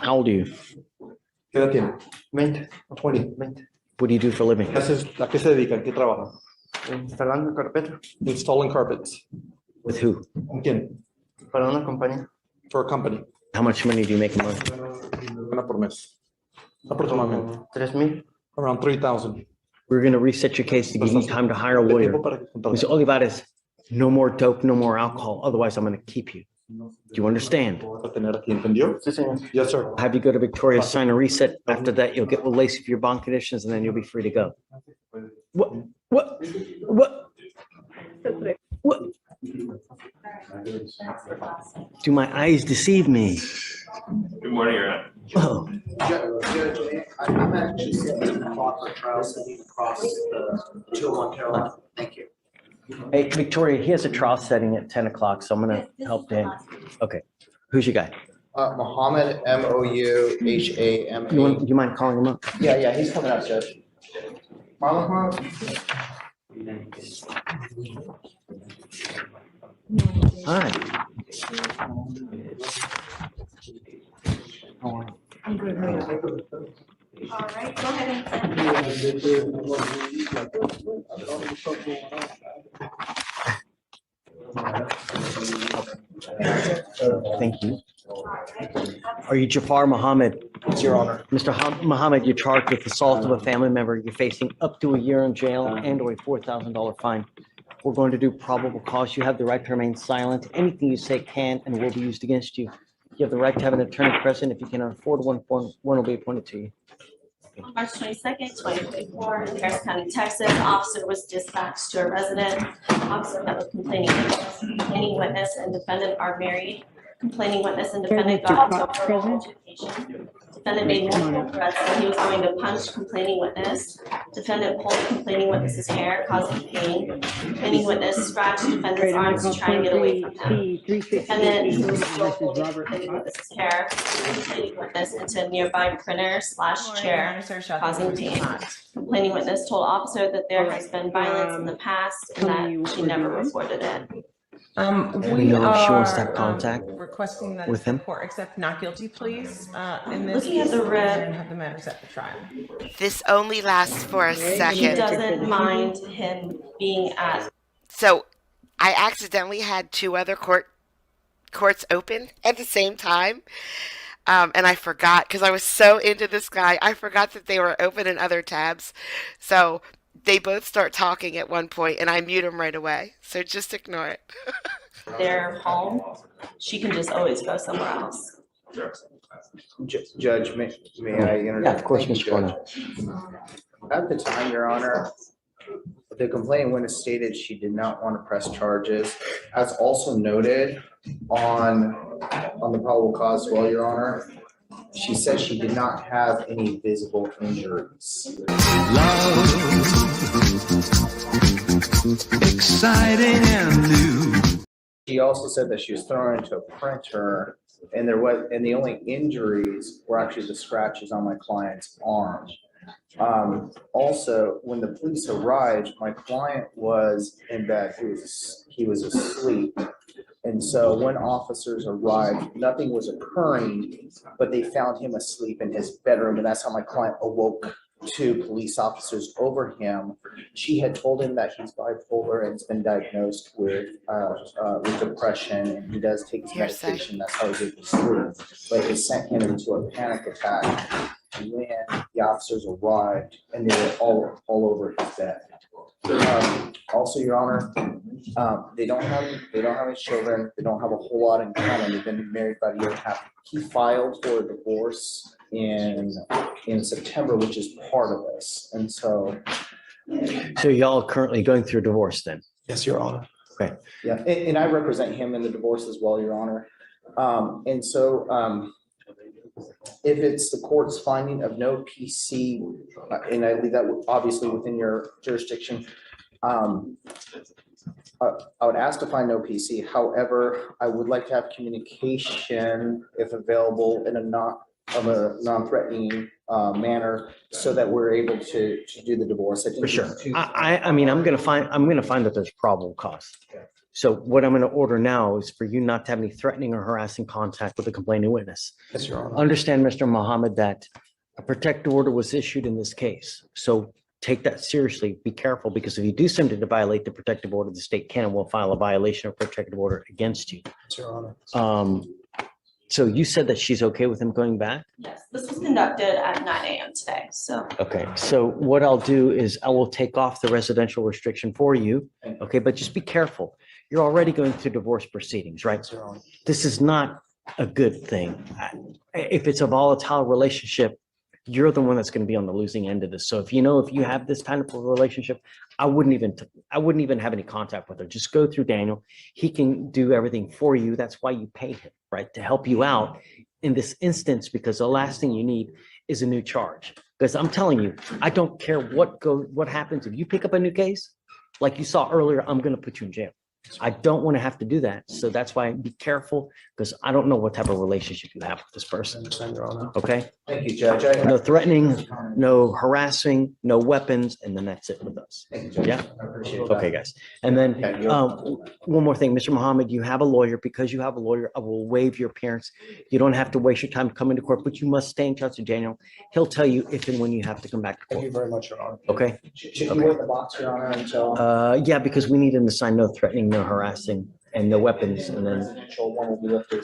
How old are you? ¿Qué edad tiene? 20. 20. What do you do for a living? ¿A qué se dedica? ¿En qué trabaja? Instalando carpetas. Installing carpets. With who? ¿Con quién? Para una compañía. For a company. How much money do you make a month? Una por mes. Aproximadamente. 3,000. Around 3,000. We're gonna reset your case to give you time to hire a lawyer. Mr. Olivarez, no more dope, no more alcohol. Otherwise, I'm gonna keep you. Do you understand? Yes, sir. Have you go to Victoria, sign a reset. After that, you'll get with Lacey for your bond conditions, and then you'll be free to go. What? Do my eyes deceive me? Good morning, Your Honor. Oh, Judge, I'm actually setting the clock for trial, so you can cross the 201 Carolina. Thank you. hey, Victoria, he has a trial setting at 10 o'clock, so I'm gonna help him. Okay, who's your guy? Mohammed, Mouhama. You mind calling him up? Yeah, he's coming up, Judge. Hi. I'm good. All right, go ahead and Thank you. Are you Jafar Muhammad? Your Honor. Mr. Muhammad, you're charged with assault of a family member. You're facing up to a year in jail and or a $4,000 fine. We're going to do probable cause. You have the right to remain silent. Anything you say can and will be used against you. You have the right to have an attorney present. If you can afford one will be appointed to you. On March 22nd, 2024, in Harris County, Texas, officer was dispatched to a resident. Officer met with complaining witness and defendant are married. Complaining witness and defendant got into a verbal altercation. Defendant made multiple threats that he was going to punch complaining witness. Defendant pulled complaining witness's hair, causing pain. Complaining witness scratched defendant's arms to try and get away from him. Defendant, who was still holding complaining witness's hair, complaining witness into a nearby printer/chair, causing pain. Complaining witness told officer that there has been violence in the past and that she never reported it. We know if she wants to have contact requesting that with him. the court accept not guilty pleas in this Looking at case the red. and have the matter set for trial. This only lasts for a He second. doesn't mind him being at. So I accidentally had two other courts open at the same time. And I forgot because I was so into this guy. I forgot that they were open in other tabs. So they both start talking at one point and I mute them right away. So just ignore it. Their home, she can just always go somewhere else. Judge, may I interject? Yeah, of course, Thank you, Mr. Corner. Judge. At the time, Your Honor, the complaining witness stated she did not want to press charges. As also noted on the probable cause as well, Your Honor, she said she did not have any visible injuries. Exciting and new. She also said that she was thrown into a printer and the only injuries were actually the scratches on my client's arm. Also, when the police arrived, my client was in bed. He was asleep. And so when officers arrived, nothing was occurring, but they found him asleep in his bedroom. And that's how my client awoke to police officers over him. She had told him that he's bipolar and has been diagnosed with depression, and he does take his medication. That's how he's able to sleep. But it sent him into a panic attack when the officers arrived, and they were all over his bed. Also, Your Honor, they don't have any children. They don't have a whole lot in common. They've been married about a year and a half. He filed for a divorce in September, which is part of this. And so y'all are currently going through a divorce then? Yes, Your Honor. Okay. Yeah, and I represent him in the divorce as well, Your Honor. And so if it's the court's finding of no PC, and I leave that obviously within your jurisdiction, I would ask to find no PC. However, I would like to have communication, if available, in a non-threatening manner, so that we're able to do the divorce. I think For sure. I mean, I'm gonna find that there's probable cause. So what I'm gonna order now is for you not to have any threatening or harassing contact with the complaining witness. Yes, Your Honor. Understand, Mr. Mohammed, that a protective order was issued in this case. So take that seriously. Be careful, because if you do something to violate the protective order, the state can and will file a violation of protective order against you. Yes, Your Honor. So you said that she's okay with him going back? Yes, this was conducted at 9 a.m. today, so. Okay, so what I'll do is I will take off the residential restriction for you. Okay, but just be careful. You're already going through divorce proceedings, right? This is not a good thing. If it's a volatile relationship, you're the one that's going to be on the losing end of this. So if you have this kind of a relationship, I wouldn't even have any contact with her. Just go through Daniel. He can do everything for you. That's why you pay him, right? To help you out in this instance, because the last thing you need is a new charge. Because I'm telling you, I don't care what happens. If you pick up a new case, like you saw earlier, I'm going to put you in jail. I don't want to have to do that. So that's why be careful, because I don't know what type of relationship you have with this person. Okay? Thank you, Judge. No threatening, no harassing, no weapons, and then that's it with us. Yeah? I appreciate that. Okay, guys. And then one more thing, Mr. Mohammed, you have a lawyer. Because you have a lawyer, I will waive your appearance. You don't have to waste your time coming to court, but you must stay in touch with Daniel. He'll tell you if and when you have to come back to court. Thank you very much, Your Honor. Okay? Should you wait in the box, Your Honor, until? Yeah, because we need him to sign no threatening, no harassing, and no weapons, and then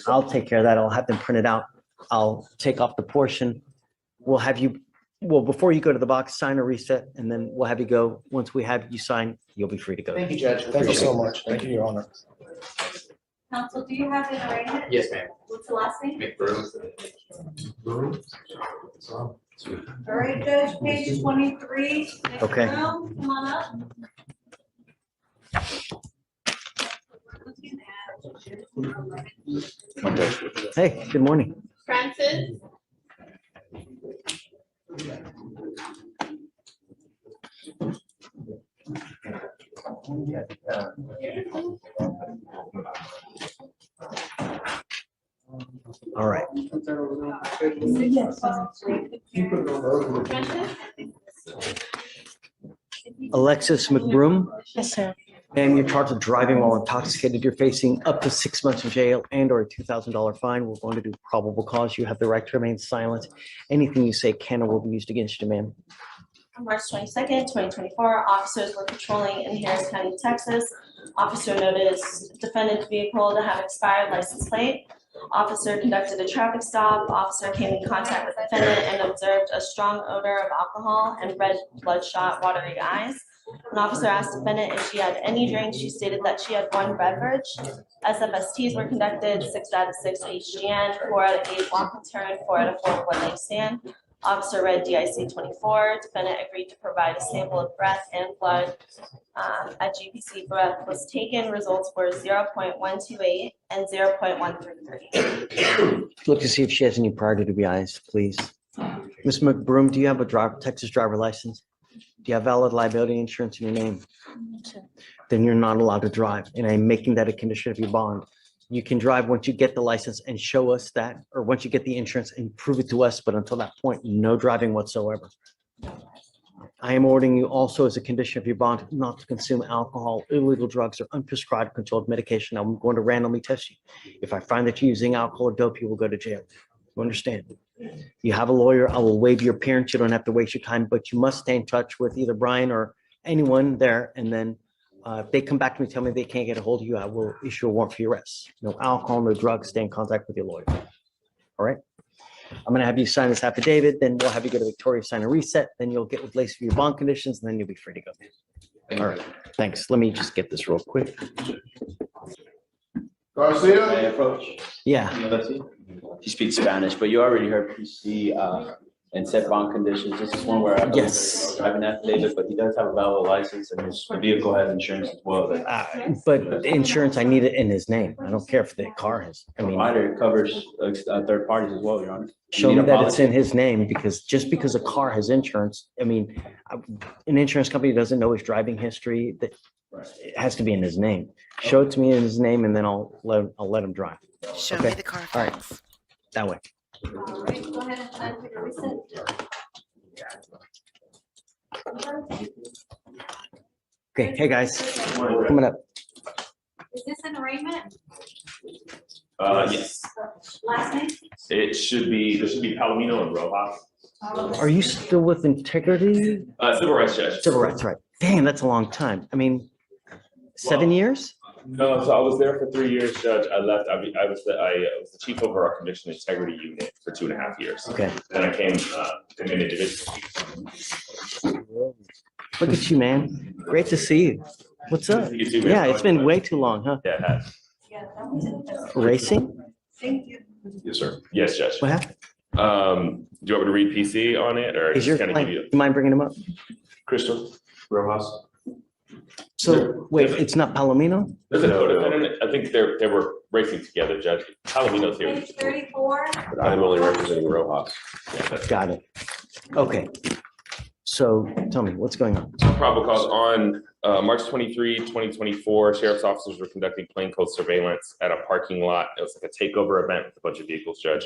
I'll take care of that. I'll have them print it out. I'll take off the portion. We'll have you, before you go to the box, sign a reset, and then we'll have you go. Once we have you sign, you'll be free to go. Thank you, Judge. Thank you so much. Thank you, Your Honor. Counsel, do you have an arraignment? Yes, ma'am. What's the last name? McBroom. All right, Judge, page 23. Mr. Okay. Brown, come on up. Hey, good morning. Francis? All right. Alexis McBroom. Yes, sir. And you're charged with driving while intoxicated. You're facing up to 6 months in jail and/or a $2,000 fine. We're going to do probable cause. You have the right to remain silent. Anything you say can or will be used against you, ma'am. On March 22nd, 2024, officers were patrolling in Harris County, Texas. Officer noticed defendant's vehicle to have expired license plate. Officer conducted a traffic stop. Officer came in contact with defendant and observed a strong odor of alcohol and red bloodshot watery eyes. An officer asked defendant if she had any drinks. She stated that she had one beverage. SFSTs were conducted, 6 out of 6 HGN, 4 out of 8 walk and turn, 4 out of 4 one-leg stand. Officer read DIC 24. Defendant agreed to provide a sample of breath and blood. At GPC, breath was taken. Results were 0.128 and 0.133. Look to see if she has any prior DWIs, please. Ms. McBroom, do you have a Texas driver license? Do you have valid liability insurance in your name? Then you're not allowed to drive, and I'm making that a condition of your bond. You can drive once you get the license and show us that, or once you get the insurance and prove it to us, but until that point, no driving whatsoever. I am ordering you also as a condition of your bond not to consume alcohol, illegal drugs, or unprescribed controlled medication. I'm going to randomly test you. If I find that you're using alcohol or dope, you will go to jail. You understand? You have a lawyer. I will waive your appearance. You don't have to waste your time, but you must stay in touch with either Brian or anyone there. And then if they come back to me, tell me they can't get a hold of you, I will issue a warrant for your arrest. No alcohol, no drugs. Stay in contact with your lawyer. All right. I'm going to have you sign this affidavit. Then we'll have you go to Victoria, sign a reset. Then you'll get with Lacey for your bond conditions, and then you'll be free to go. All right. Thanks. Let me just get this real quick. Garcia? May I approach? Yeah. She speaks Spanish, but you already heard PC and set bond conditions. This is one where I believe Yes. there's no driving affidavit, but he does have a valid license and his vehicle has insurance as well. But insurance, I need it in his name. I don't care if the car has, I mean, Provider covers third parties as well, Your Honor. You show need me a that it's policy? in his name, because just because a car has insurance, I mean, an insurance company doesn't know his driving history, that it has to be in his name. Show it to me in his name and then I'll let him drive. Show Okay? me the car All right, facts. that way. All right, go ahead and sign for your receipt. Okay, hey guys, coming up. Is this an arraignment? Yes, Last name? there should be Palamino and Rojas. Are you still with integrity? Civil rights judge. Civil rights, right. Dang, that's a long time. I mean, 7 years? No, so I was there for 3 years, Judge. I left, I was the chief over our conviction integrity unit for 2.5 years. Okay. Then I came, in a division. Look at you, man. Great to see you. What's up? You too, man. Yeah, it's been way too long, huh? Yeah, it has. Racing? Thank you. Yes, sir. Yes, Judge. What happened? Do you want me to read PC on it or Is just your kind of client, give you you? mind bringing him up? Crystal Rojas. So, wait, it's not Palomino? There's a co-defendant. I think they were racing together, Judge. Palomino's here. Page 34. But I'm only representing Rojas. Got it. Okay. So tell me, what's going on? Probable cause on March 23, 2024, sheriff's officers were conducting plainclothes surveillance at a parking lot. It was like a takeover event with a bunch of vehicles, Judge.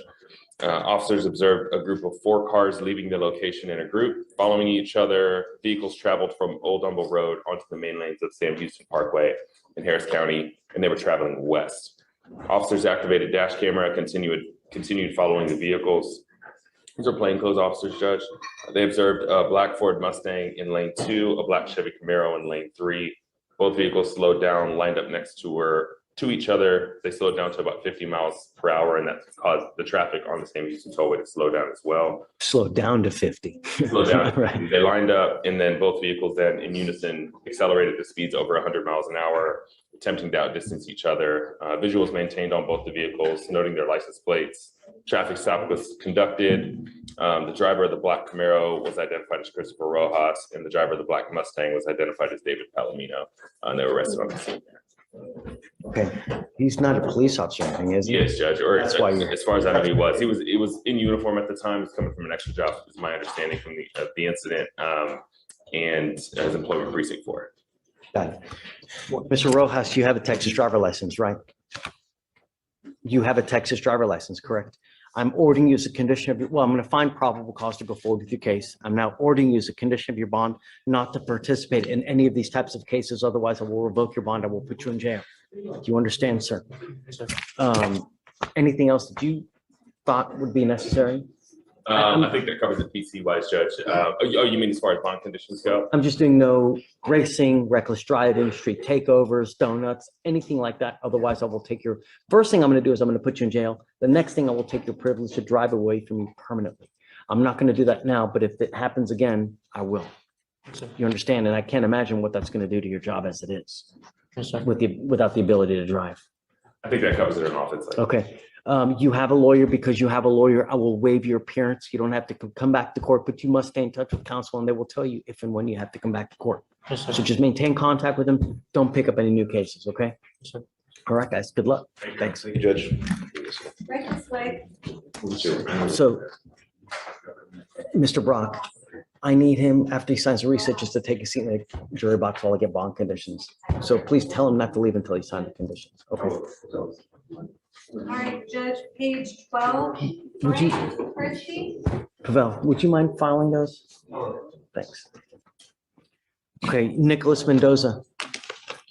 Officers observed a group of 4 cars leaving the location in a group, following each other. Vehicles traveled from Old Dumble Road onto the main lanes of Sam Houston Parkway in Harris County, and they were traveling west. Officers activated dash camera, continued following the vehicles. These are plainclothes officers, Judge. They observed a black Ford Mustang in lane 2, a black Chevy Camaro in lane 3. Both vehicles slowed down, lined up next to each other. They slowed down to about 50 miles per hour, and that caused the traffic on the Sam Houston Tollway to slow down as well. Slow down to 50. Slow down. Right. They lined up, and then both vehicles then in unison accelerated to speeds over 100 miles an hour, attempting to outdistance each other. Visuals maintained on both the vehicles, noting their license plates. Traffic stop was conducted. The driver of the black Camaro was identified as Christopher Rojas, and the driver of the black Mustang was identified as David Palomino. And they were arrested on the scene. Okay. He's not a police officer or anything, is he? Yes, Judge. Or That's why you- as far as I know, he was. He was in uniform at the time. He was coming from an extra job, is my understanding from the incident, and his employment precinct 4. Got it. Mr. Rojas, you have a Texas driver license, right? You have a Texas driver license, correct? I'm ordering you as a condition of your, well, I'm going to find probable cause to go forward with your case. I'm now ordering you as a condition of your bond not to participate in any of these types of cases. Otherwise, I will revoke your bond. I will put you in jail. Do you understand, sir? Anything else that you thought would be necessary? I think that covers the PC wise, Judge. You mean as far as bond conditions go? I'm just doing no racing, reckless driving, street takeovers, donuts, anything like that. Otherwise, I will take your, first thing I'm going to do is I'm going to put you in jail. The next thing I will take your privilege to drive away from you permanently. I'm not going to do that now, but if it happens again, I will. You understand? And I can't imagine what that's going to do to your job as it is without the ability to drive. I think that covers it in office. Okay. You have a lawyer. Because you have a lawyer, I will waive your appearance. You don't have to come back to court, but you must stay in touch with counsel and they will tell you if and when you have to come back to court. So just maintain contact with them. Don't pick up any new cases, okay? All right, guys, good luck. Thanks. Thank you, Judge. Right this way. So, Mr. Brock, I need him after he signs a receipt just to take a seat in the jury box while I get bond conditions. So please tell him not to leave until he signs the conditions, okay? All right, Judge, page 12. Would you- Frank Christie. Pavel, would you mind filing those? Thanks. Okay, Nicholas Mendoza.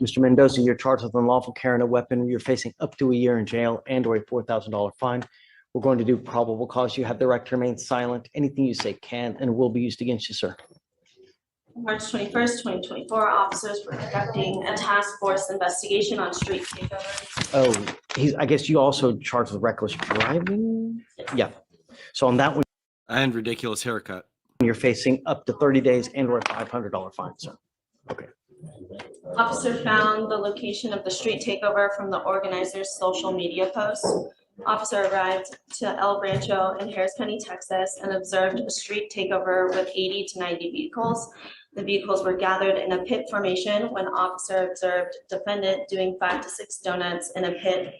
Mr. Mendoza, you're charged with unlawful carrying a weapon. You're facing up to a year in jail and or a $4,000 fine. We're going to do probable cause. You have the right to remain silent. Anything you say can and will be used against you, sir. March 21st, 2024, officers were conducting a task force investigation on street takeovers. Oh, I guess you also charged with reckless driving? Yeah. So on that one, And ridiculous haircut. you're facing up to 30 days and or a $500 fine, sir. Okay. Officer found the location of the street takeover from the organizer's social media posts. Officer arrived to El Rancho in Harris County, Texas, and observed a street takeover with 80 to 90 vehicles. The vehicles were gathered in a pit formation when officer observed defendant doing 5 to 6 donuts in a pit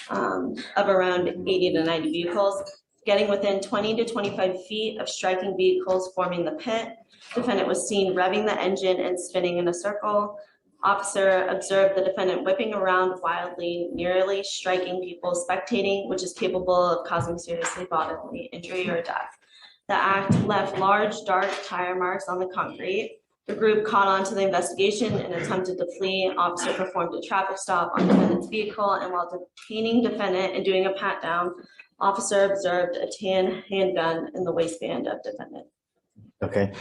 of around 80 to 90 vehicles, getting within 20 to 25 feet of striking vehicles forming the pit. Defendant was seen revving the engine and spinning in a circle. Officer observed the defendant whipping around wildly, nearly striking people spectating, which is capable of causing seriously bodily injury or death. The act left large dark tire marks on the concrete. The group caught on to the investigation and attempted to flee. Officer performed a traffic stop on defendant's vehicle, and while detaining defendant and doing a pat down, officer observed a tan handgun in the waistband of defendant. Okay.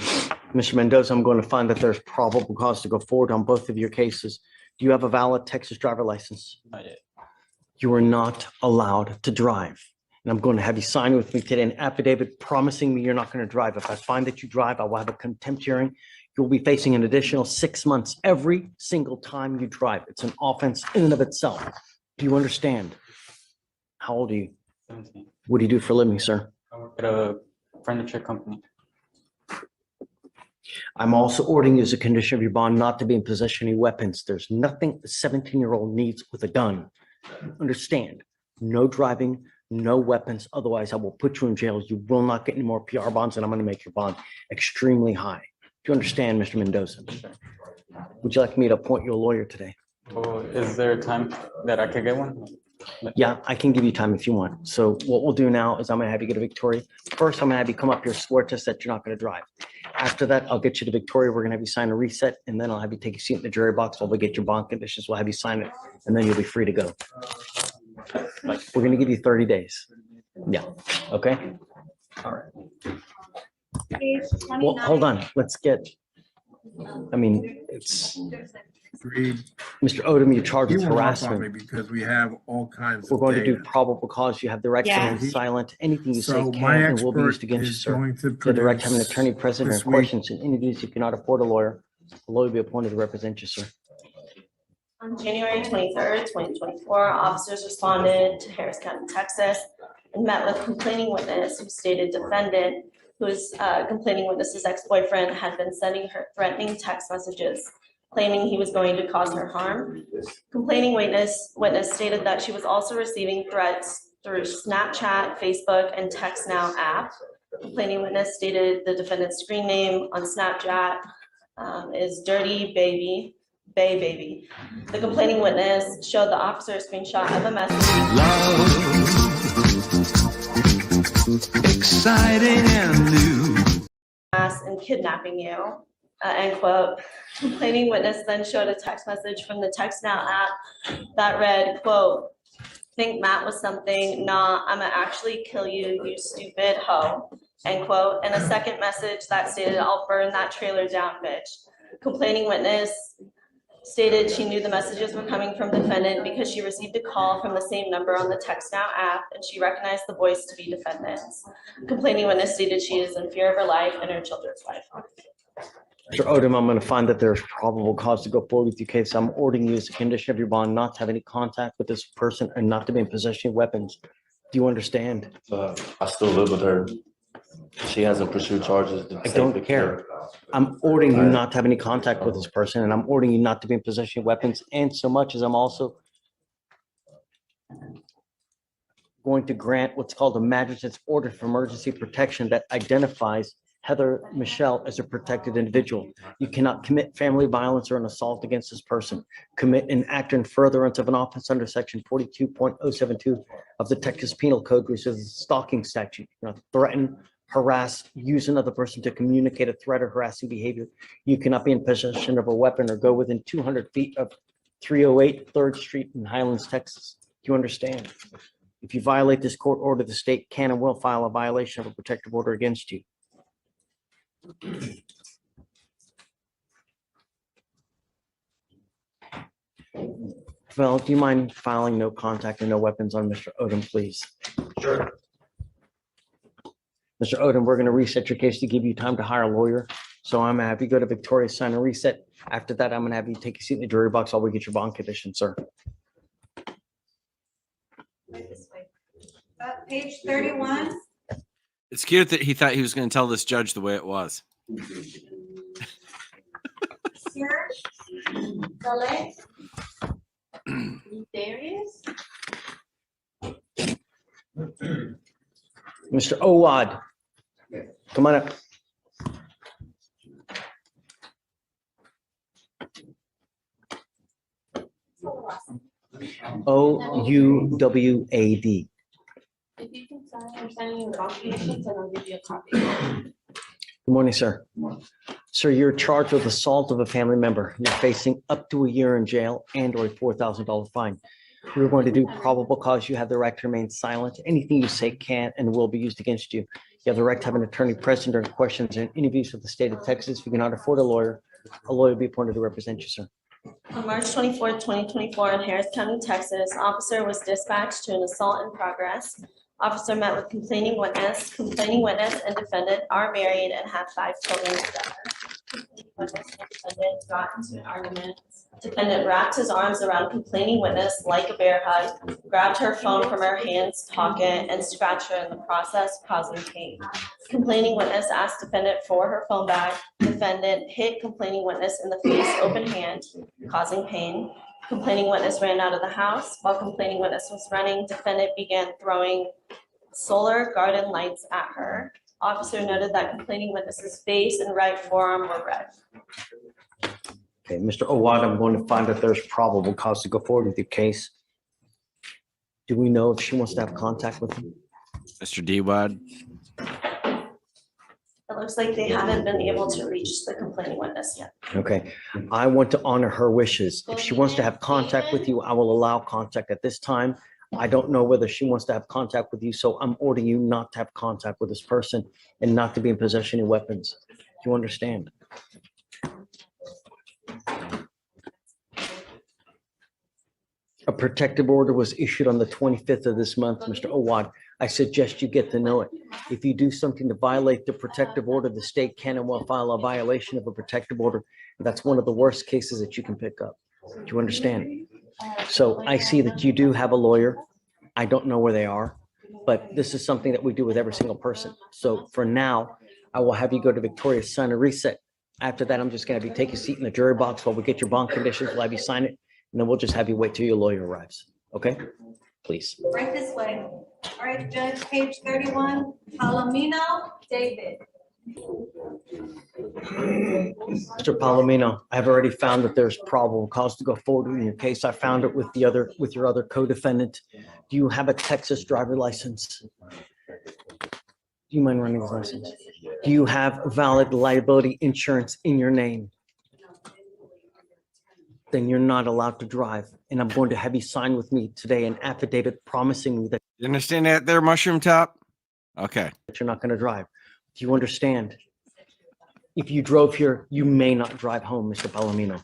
Mr. Mendoza, I'm going to find that there's probable cause to go forward on both of your cases. Do you have a valid Texas driver license? Not yet. You are not allowed to drive. And I'm going to have you sign with me today an affidavit promising me you're not going to drive. If I find that you drive, I will have a contempt hearing. You'll be facing an additional 6 months every single time you drive. It's an offense in and of itself. Do you understand? How old are you? 17. What do you do for a living, sir? I work at a furniture company. I'm also ordering you as a condition of your bond not to be in possession of any weapons. There's nothing a 17-year-old needs with a gun. Understand? No driving, no weapons. Otherwise, I will put you in jail. You will not get any more PR bonds, and I'm going to make your bond extremely high. Do you understand, Mr. Mendoza? Would you like me to appoint you a lawyer today? Well, is there a time that I could get one? Yeah, I can give you time if you want. So what we'll do now is I'm going to have you go to Victoria. First, I'm going to have you come up here, swear test that you're not going to drive. After that, I'll get you to Victoria. We're going to have you sign a reset, and then I'll have you take a seat in the jury box while we get your bond conditions. We'll have you sign it, and then you'll be free to go. We're going to give you 30 days. Yeah. Okay. All right. Page Well, 29. hold on. Let's get, I mean, it's Mr. Odum, you're charged He with won't walk on me harassment. because we have all kinds We're of going to do data. probable cause. You have the right to Yeah. remain silent. Anything you say So can my and will be used expert against you, is sir. going to You have the right to have an produce attorney present this and week. questions and interviews. If you're not afford a lawyer, a lawyer will be appointed to represent you, sir. On January 23rd, 2024, officers responded to Harris County, Texas, and met with complaining witness who stated defendant, whose complaining witness's ex-boyfriend had been sending her threatening text messages, claiming he was going to cause her harm. Complaining witness stated that she was also receiving threats through Snapchat, Facebook, and Text Now app. Complaining witness stated the defendant's screen name on Snapchat is Dirty Baby. Bay Baby. The complaining witness showed the officer a screenshot of a message. Love, exciting and new. And kidnapping you, end quote. Complaining witness then showed a text message from the Text Now app that read, quote, think Matt was something, nah, I'ma actually kill you, you stupid hoe, end quote. And a second message that stated, I'll burn that trailer down, bitch. Complaining witness stated she knew the messages were coming from defendant because she received a call from the same number on the Text Now app, and she recognized the voice to be defendant's. Complaining witness stated she is in fear of her life and her children's life. Mr. Odum, I'm going to find that there's probable cause to go forward with your case. I'm ordering you as a condition of your bond not to have any contact with this person and not to be in possession of weapons. Do you understand? I still live with her. She hasn't pursued charges. I don't care. I'm ordering you not to have any contact with this person, and I'm ordering you not to be in possession of weapons, and so much as I'm also going to grant what's called a magistrate's order for emergency protection that identifies Heather Michelle as a protected individual. You cannot commit family violence or an assault against this person, commit an act in furtherance of an offense under section 42.072 of the Texas Penal Code, which is a stalking statute. You know, threaten, harass, use another person to communicate a threat or harassing behavior. You cannot be in possession of a weapon or go within 200 feet of 308 3rd Street in Highlands, Texas. Do you understand? If you violate this court order, the state can and will file a violation of a protective order against you. Well, do you mind filing no contact and no weapons on Mr. Odum, please? Sure. Mr. Odum, we're going to reset your case to give you time to hire a lawyer. So I'm going to have you go to Victoria, sign a reset. After that, I'm going to have you take a seat in the jury box while we get your bond condition, sir. Right this way. Page 31. It's cute that he thought he was going to tell this judge the way it was. Sir. Delay. Darius. Mr. Oad, come on up. OUWAD. If you can sign your documentations, and I'll give you a copy. Good morning, sir. Sir, you're charged with assault of a family member. You're facing up to a year in jail and or a $4,000 fine. We're going to do probable cause. You have the right to remain silent. Anything you say can and will be used against you. You have the right to have an attorney present during questions and interviews with the state of Texas. If you cannot afford a lawyer will be appointed to represent you, sir. On March 24th, 2024, in Harris County, Texas, officer was dispatched to an assault in progress. Officer met with complaining witness and defendant are married and have 5 children together. Defendant got into an argument. Defendant wrapped his arms around complaining witness like a bear hug, grabbed her phone from her hand's pocket, and scratched her in the process, causing pain. Complaining witness asked defendant for her phone back. Defendant hit complaining witness in the face, open hand, causing pain. Complaining witness ran out of the house. While complaining witness was running, defendant began throwing solar garden lights at her. Officer noted that complaining witness's face and right forearm were red. Okay, Mr. Oad, I'm going to find that there's probable cause to go forward with your case. Do we know if she wants to have contact with him? Mr. D-Wad. It looks like they haven't been able to reach the complaining witness yet. Okay, I want to honor her wishes. If she wants to have contact with you, I will allow contact at this time. I don't know whether she wants to have contact with you, so I'm ordering you not to have contact with this person and not to be in possession of weapons. Do you understand? A protective order was issued on the 25th of this month, Mr. Oad. I suggest you get to know it. If you do something to violate the protective order, the state can and will file a violation of a protective order. That's one of the worst cases that you can pick up. Do you understand? So I see that you do have a lawyer. I don't know where they are, but this is something that we do with every single person. So for now, I will have you go to Victoria, sign a reset. After that, I'm just going to have you take a seat in the jury box while we get your bond conditions. We'll have you sign it, and then we'll just have you wait till your lawyer arrives. Okay? Please. Right this way. All right, Judge, page 31, Palamino, David. Mr. Palamino, I've already found that there's probable cause to go forward in your case. I found it with your other co-defendant. Do you have a Texas driver license? Do you mind running his license? Do you have valid liability insurance in your name? Then you're not allowed to drive. And I'm going to have you sign with me today an affidavit promising me that you understand that there, Mushroom Top? Okay. That you're not going to drive. Do you understand? If you drove here, you may not drive home, Mr. Palamino.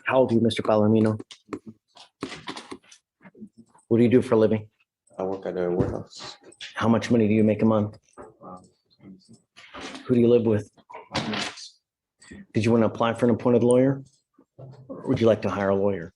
How old are you, Mr. Palamino? What do you do for a living? I work at a warehouse. How much money do you make a month? Who do you live with? Did you want to apply for an appointed lawyer? Or would you like to hire a lawyer?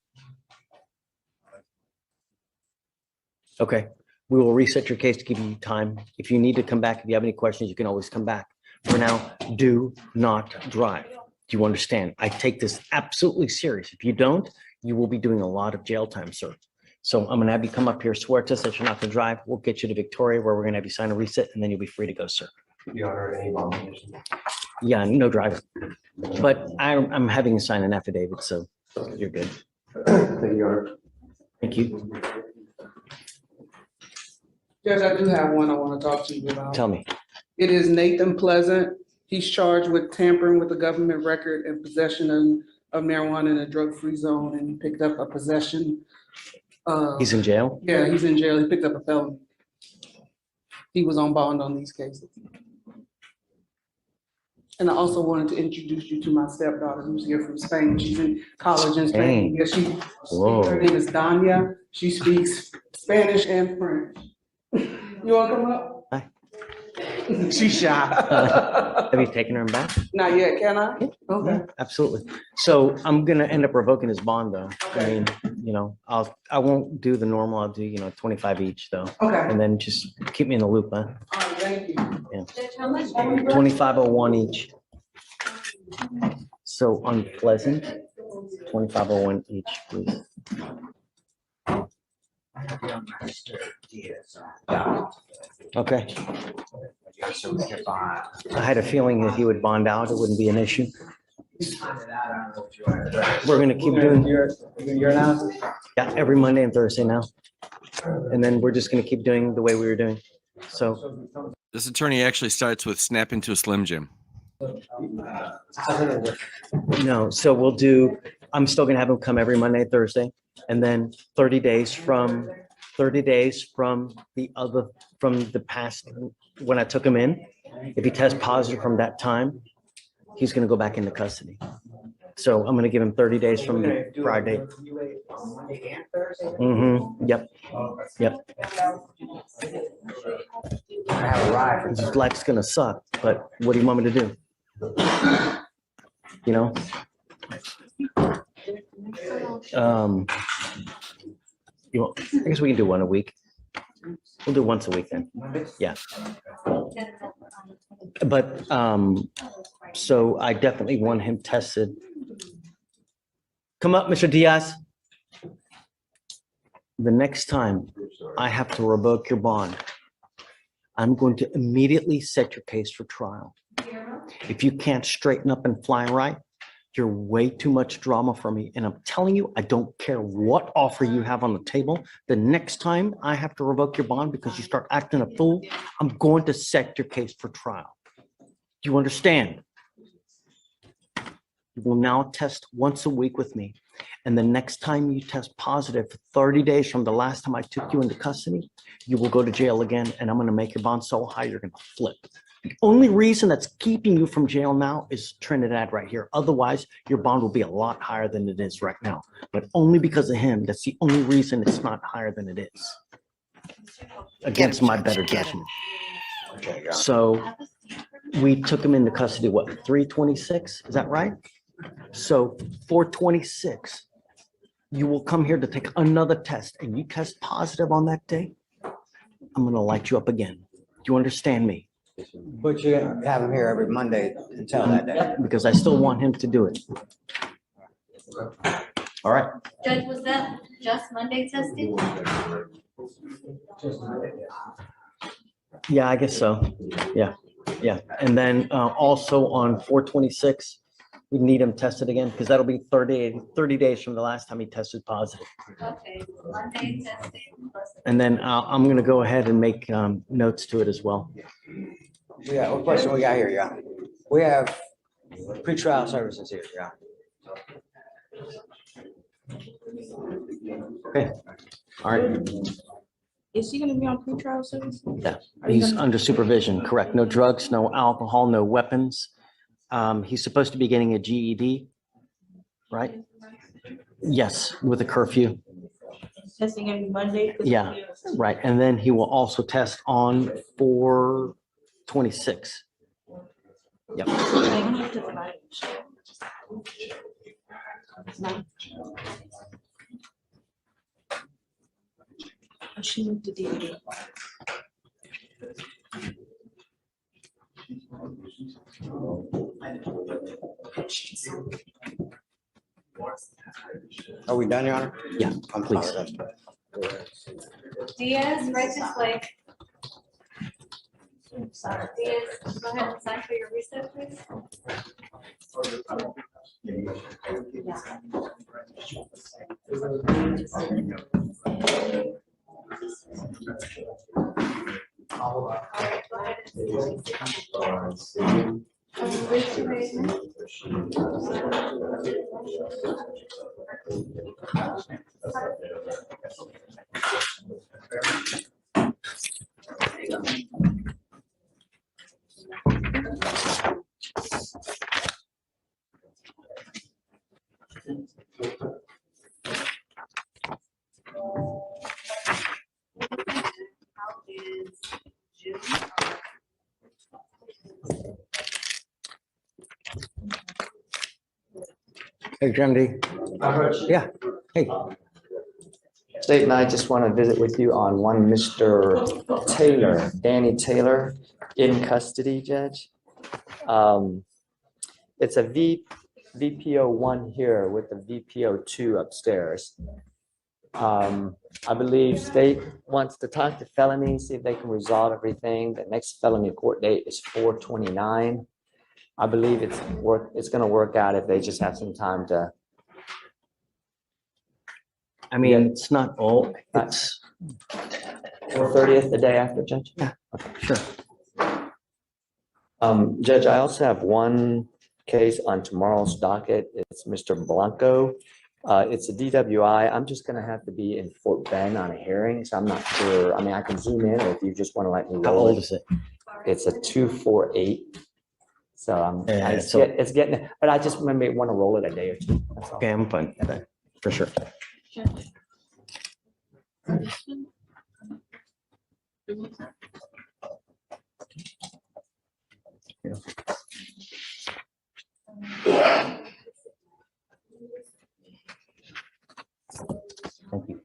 Okay, we will reset your case to give you time. If you need to come back, if you have any questions, you can always come back. For now, do not drive. Do you understand? I take this absolutely serious. If you don't, you will be doing a lot of jail time, sir. So I'm gonna have you come up here, swear to us that you're not gonna drive. We'll get you to Victoria where we're gonna have you sign a reset and then you'll be free to go, sir. You honor any bond conditions? Yeah, no driving. But I'm having you sign an affidavit, so you're good. Thank you, Your Honor. Thank you. Judge, I do have one I want to talk to you about. Tell me. It is Nathan Pleasant. He's charged with tampering with a government record and possession of marijuana in a drug-free zone, and he picked up a possession. He's in jail? Yeah, he's in jail. He picked up a felony. He was on bond on these cases. And I also wanted to introduce you to my stepdaughter who's here from Spain. She's in college in Spain. Yeah, her name is Danya. She speaks Spanish and French. You want to come up? Hi. She's shy. Have you taken her back? Not yet, can I? Okay. Absolutely. So I'm gonna end up revoking his bond though. I mean, I won't do the normal. I'll do, 25 each though. Okay. And then just keep me in the loop, huh? All right, thank you. Yeah. Judge, how much? 2501 each. So unpleasant. 2501 each, please. Okay. I had a feeling that he would bond out. It wouldn't be an issue. We're gonna keep doing. Yeah, every Monday and Thursday now. And then we're just gonna keep doing the way we were doing. So. This attorney actually starts with snap into a Slim Jim. No, so we'll do, I'm still gonna have him come every Monday, Thursday, and then 30 days from the past, when I took him in. If he tests positive from that time, he's gonna go back into custody. So I'm gonna give him 30 days from the Friday. Yep. Life's gonna suck, but what do you want me to do? I guess we can do one a week. We'll do once a week then. Yeah. But, so I definitely want him tested. Come up, Mr. Diaz. The next time I have to revoke your bond, I'm going to immediately set your case for trial. If you can't straighten up and fly right, you're way too much drama for me. And I'm telling you, I don't care what offer you have on the table. The next time I have to revoke your bond because you start acting a fool, I'm going to set your case for trial. Do you understand? You will now test once a week with me. And the next time you test positive for 30 days from the last time I took you into custody, you will go to jail again. And I'm going to make your bond so high, you're going to flip. The only reason that's keeping you from jail now is Trinidad right here. Otherwise, your bond will be a lot higher than it is right now. But only because of him, that's the only reason it's not higher than it is. Against my better judgment. So we took him into custody, what, 3/26? Is that right? So 4/26, you will come here to take another test and you test positive on that day, I'm going to light you up again. Do you understand me? But you have him here every Monday until that day. Because I still want him to do it. All right. Judge, was that just Monday testing? Yeah, I guess so. Yeah. And then also on 4/26, we need him tested again because that'll be 30 days from the last time he tested positive. Okay, Monday testing. And then I'm going to go ahead and make notes to it as well. Yeah, what question we got here, yeah? We have pretrial services here, yeah. Okay. All right. Is he gonna be on pretrial service? Yeah, he's under supervision, correct. No drugs, no alcohol, no weapons. He's supposed to be getting a GED, right? Yes, with a curfew. Testing every Monday? Yeah, right. And then he will also test on 4/26. Yep. She moved to DA. Are we done, Your Honor? Yeah, please. Diaz, right this way. Diaz, go ahead and sign for your reset, please. Hey, Jamie. Yeah. Hey. State and I just want to visit with you on one Mr. Taylor, Danny Taylor, in custody, Judge. It's a VPO 1 here with the VPO 2 upstairs. I believe state wants to talk to felony, see if they can resolve everything. The next felony court date is 4/29. I believe it's going to work out if they just have some time to. I mean, it's not all, it's 4/30th, the day after, Judge? Yeah, sure. Judge, I also have one case on tomorrow's docket. It's Mr. Blanco. It's a DWI. I'm just gonna have to be in Fort Bend on a hearing, so I'm not sure. I mean, I can zoom in if you just want to let me roll. How old is it? It's a 248. So so- it's getting, but I just maybe want to roll it a day or two. That's all. Okay, I'm fine. Okay, for sure. Yeah. Thank you.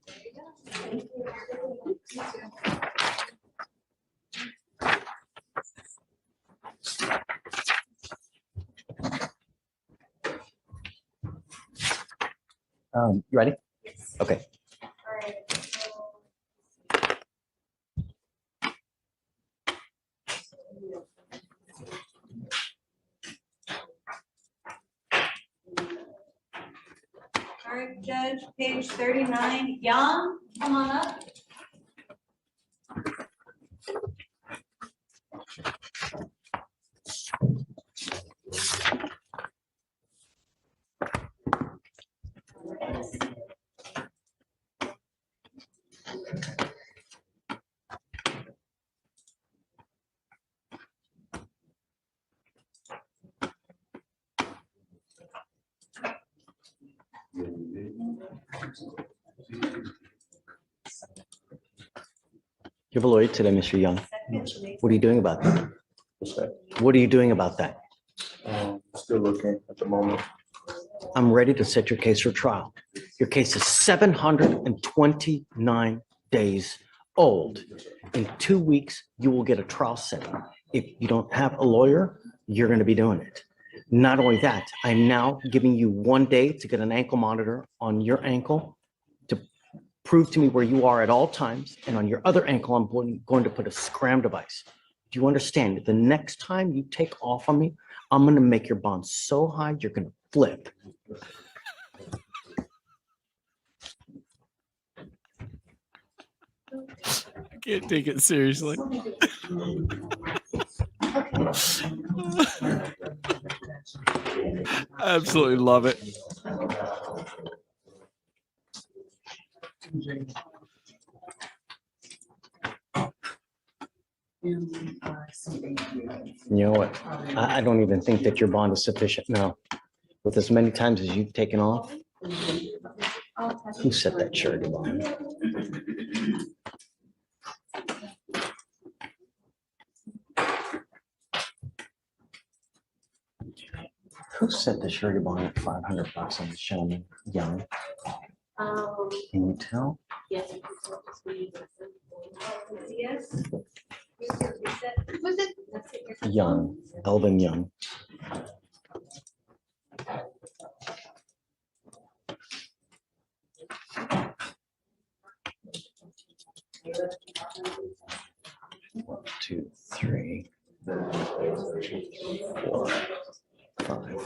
You ready? Okay. All right, Judge, page 39, Young, come on up. You have a lawyer today, Mr. Young. What are you doing about that? What are you doing about that? Still looking at the moment. I'm ready to set your case for trial. Your case is 729 days old. In 2 weeks, you will get a trial set. If you don't have a lawyer, you're going to be doing it. Not only that, I'm now giving you 1 day to get an ankle monitor on your ankle to prove to me where you are at all times. And on your other ankle, I'm going to put a scram device. Do you understand? The next time you take off on me, I'm going to make your bond so high, you're going to flip. I can't take it seriously. Absolutely love it. You know what? I don't even think that your bond is sufficient now. With as many times as you've taken off, who set that surety bond? Who set the surety bond at $500 on the gentleman, Young? Can you tell? Yes. Was it? Young, Elvin Young. One, two, three, 4, 5.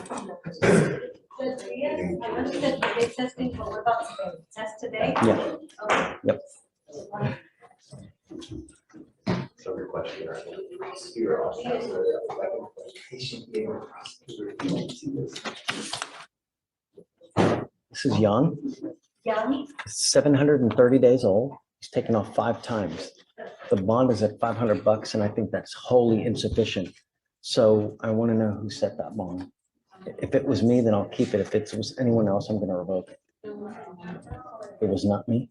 Testing, but we're about to test today. Yeah. Okay. Yep. So your question. This is Young. Young? 730 days old. He's taken off 5 times. The bond is at $500, and I think that's wholly insufficient. So I want to know who set that bond. If it was me, then I'll keep it. If it was anyone else, I'm going to revoke it. It was not me.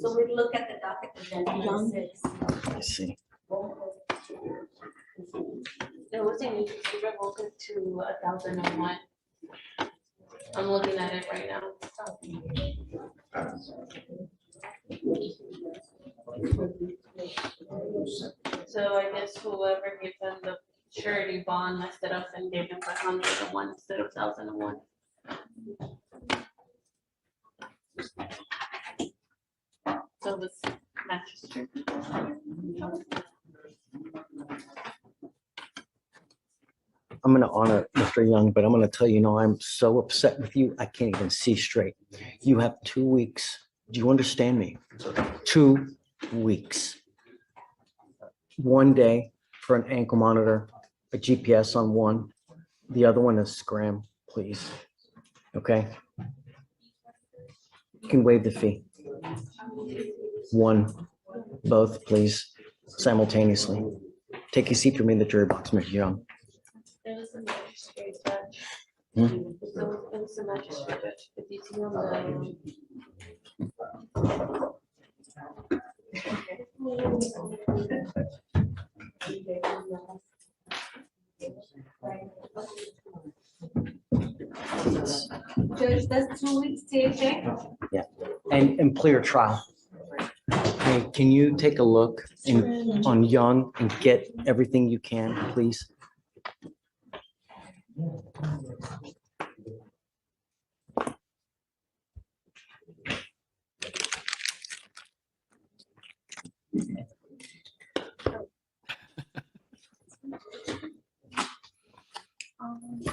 So we look at the docket agenda. I see. There was a new revoked to 1,001. I'm looking at it right now. So I guess whoever gave them the surety bond messed it up and gave them 501 instead of 1,001. So this matches. I'm gonna honor Mr. Young, but I'm gonna tell you, no, I'm so upset with you, I can't even see straight. You have 2 weeks. Do you understand me? 2 weeks. 1 day for an ankle monitor, a GPS on one. The other one is scram, please. Okay? You can waive the fee. One, both, please, simultaneously. Take a seat for me in the jury box, Mr. Young. It was a magistrate judge. Hmm? It was a magistrate judge. But you see on Judge, that's 2 weeks THA. Yeah, and clear trial. Hey, can you take a look on Young and get everything you can, please?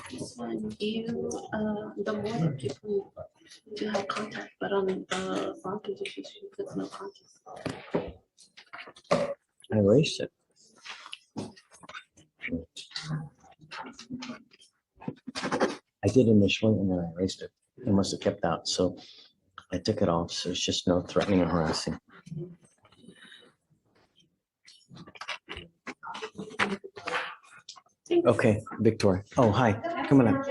This one, you, the more people to have contact, but on the bond conditions, she puts no contact. I erased it. I did initially and then I erased it. It must have kept out, so I took it off, so it's just no threatening or harassing. Okay, Victoria. Oh, hi, come on up.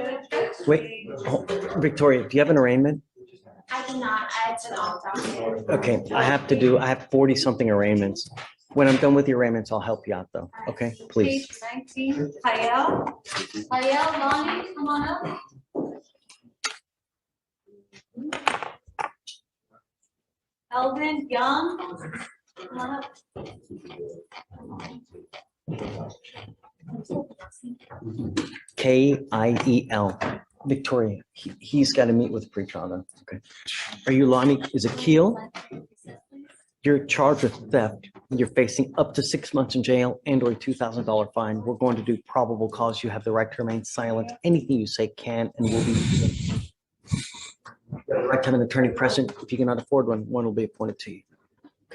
Wait, oh, Victoria, do you have an arraignment? I do not, I had been off down. Okay, I have 40 something arraignments. When I'm done with the arraignments, I'll help you out though. Okay, please. Page 19, Hayel. Hayel, Lonnie, come on up. Elvin Young, come on up. Kiel. Victoria, he's got to meet with pretrial then. Okay. Are you Lonnie? Is it Keel? You're charged with theft. You're facing up to 6 months in jail and or a $2,000 fine. We're going to do probable cause. You have the right to remain silent. Anything you say can and will be. Right to have an attorney present. If you cannot afford one, one will be appointed to you.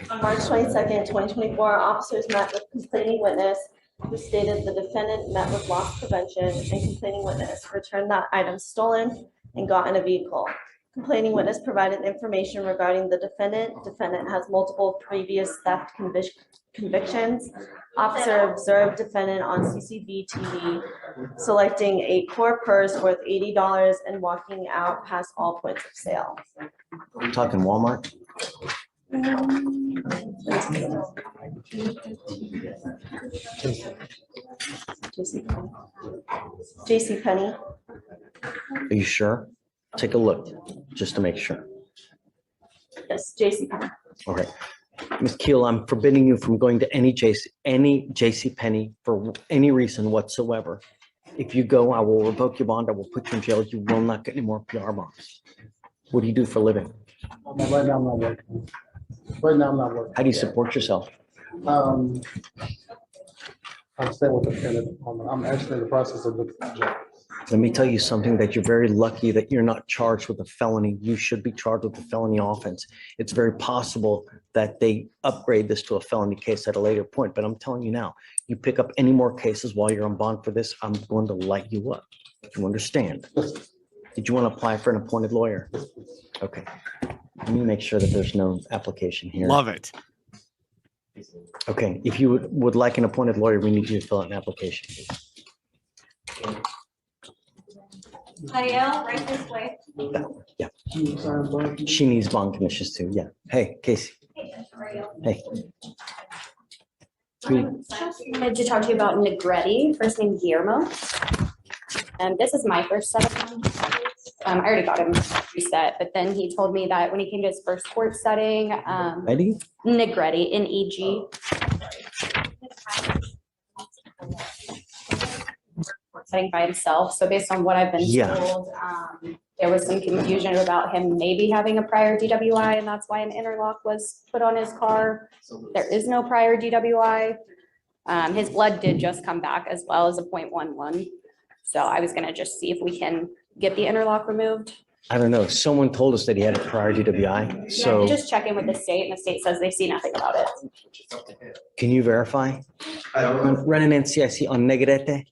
On March 22nd, 2024, officers met with complaining witness who stated the defendant met with loss prevention and complaining witness returned that item stolen and got in a vehicle. Complaining witness provided information regarding the defendant. Defendant has multiple previous theft convictions. Officer observed defendant on CCTV TV selecting a core purse worth $80 and walking out past all points of sale. We're talking Walmart. JC Penney. Are you sure? Take a look, just to make sure. Yes, JC Penney. All right. Ms. Keel, I'm forbidding you from going to any JC Penney for any reason whatsoever. If you go, I will revoke your bond. I will put you in jail. You will not get any more PR bonds. What do you do for a living? Right now I'm not working. Right now I'm not working. How do you support yourself? I'm staying with the tenant. I'm actually in the process of looking for a job. Let me tell you something, that you're very lucky that you're not charged with a felony. You should be charged with a felony offense. It's very possible that they upgrade this to a felony case at a later point, but I'm telling you now, you pick up any more cases while you're on bond for this, I'm going to light you up. You understand? Did you want to apply for an appointed lawyer? Okay. Let me make sure that there's no application here. Love it. Okay, if you would like an appointed lawyer, we need you to fill out an application. Hayel, right this way. Yeah. She needs bond commissions too. Yeah. Hey, Casey. Hey, how are you? Hey. Wanted to talk to you about Negretti, first name Guillermo. And this is my first set of them. I already got him reset, but then he told me that when he came to his first court setting, Ready? Negretti, N-E-G. Setting by himself. So based on what I've been told, there was some confusion about him maybe having a prior DWI, and that's why an interlock was put on his car. There is no prior DWI. His blood did just come back as well as a 0.11. So I was gonna just see if we can get the interlock removed. I don't know. Someone told us that he had a prior DWI. So Yeah, just check in with the state, and the state says they see nothing about it. can you verify? I don't know. Run an NCIC on Negrete.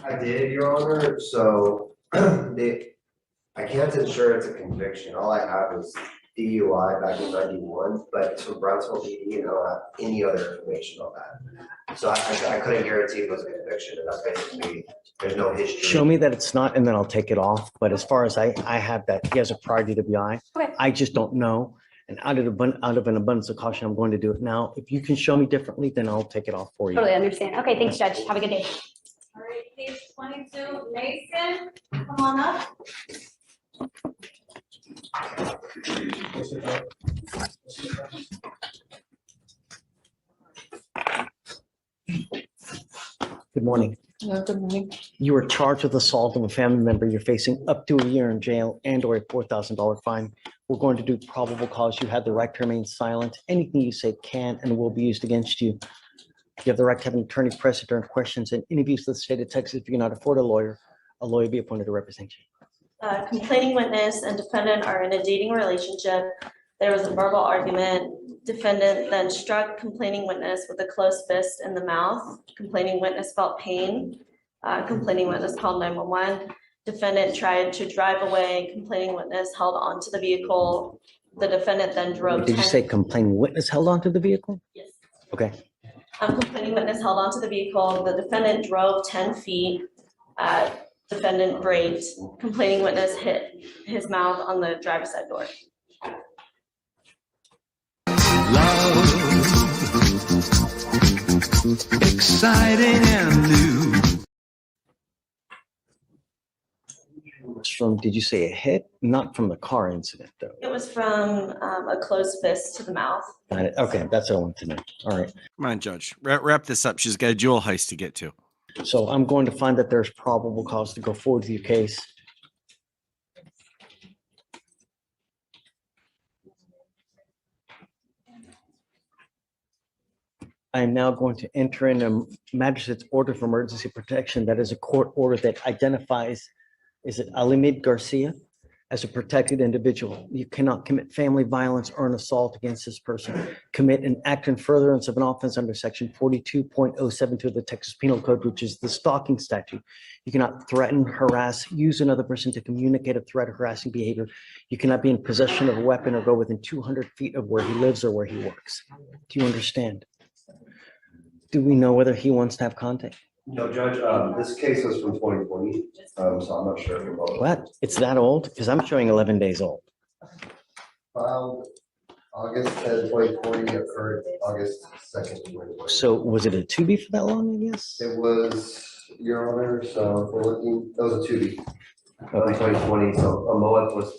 I did, Your Honor, so I can't ensure it's a conviction. All I have is DUI back in 91, but it's from Brownsville PD and I don't have any other information on that. So I couldn't guarantee it was a conviction, and that's basically, there's no history. Show me that it's not, and then I'll take it off. But as far as I have that, he has a prior DWI. Okay. I just don't know. And out of an abundance of caution, I'm going to do it now. If you can show me differently, then I'll take it off for you. Totally understand. Okay, thanks, Judge. Have a good day. All right, page 22, Mason, come on up. Good morning. Good morning. You are charged with assault of a family member. You're facing up to a year in jail and or a $4,000 fine. We're going to do probable cause. You have the right to remain silent. Anything you say can and will be used against you. You have the right to have an attorney present during questions and interviews with the state of Texas. If you cannot afford a lawyer will be appointed to represent you. Complaining witness and defendant are in a dating relationship. There was a verbal argument. Defendant then struck complaining witness with a closed fist in the mouth. Complaining witness felt pain. Complaining witness called 911. Defendant tried to drive away. Complaining witness held onto the vehicle. The defendant then drove. Did you say complaining witness held onto the vehicle? Yes. Okay. Complaining witness held onto the vehicle. The defendant drove 10 feet. Defendant braked. Complaining witness hit his mouth on the driver's side door. Exciting and new. From, did you say a hit? Not from the car incident, though. It was from a closed fist to the mouth. Got it. Okay, that's all I want to know. All right. Come on, Judge. Wrap this up. She's got a jewel heist to get to. So I'm going to find that there's probable cause to go forward with your case. I am now going to enter in a magistrate's order for emergency protection. That is a court order that identifies, is it Alimid Garcia as a protected individual? You cannot commit family violence or an assault against this person. Commit an act in furtherance of an offense under section 42.072 of the Texas Penal Code, which is the stalking statute. You cannot threaten, harass, use another person to communicate a threat or harassing behavior. You cannot be in possession of a weapon or go within 200 feet of where he lives or where he works. Do you understand? Do we know whether he wants to have contact? No, Judge, this case was from 2020, so I'm not sure. What? It's that old? Because I'm showing 11 days old. Filed August 10, 2020, occurred August 2nd, 2020. So was it a 2B for that long, I guess? It was, Your Honor, so if we're looking, that was a 2B. 2020, so a MOA was,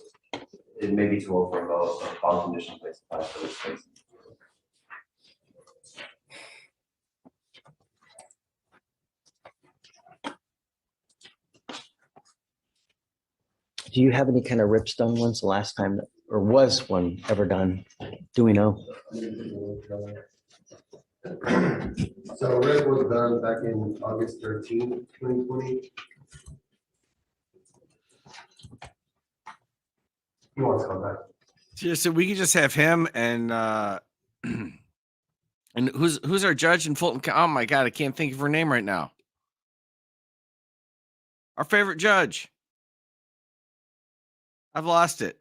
it may be too old for a MOA, so bond condition based on for this case. Do you have any kind of rips done? When's the last time, or was one ever done? Do we know? So RIP was done back in August 13, 2020. He wants to come back. Yeah, so we could just have him and and who's our judge in Fulton County? Oh my God, I can't think of her name right now. Our favorite judge. I've lost it.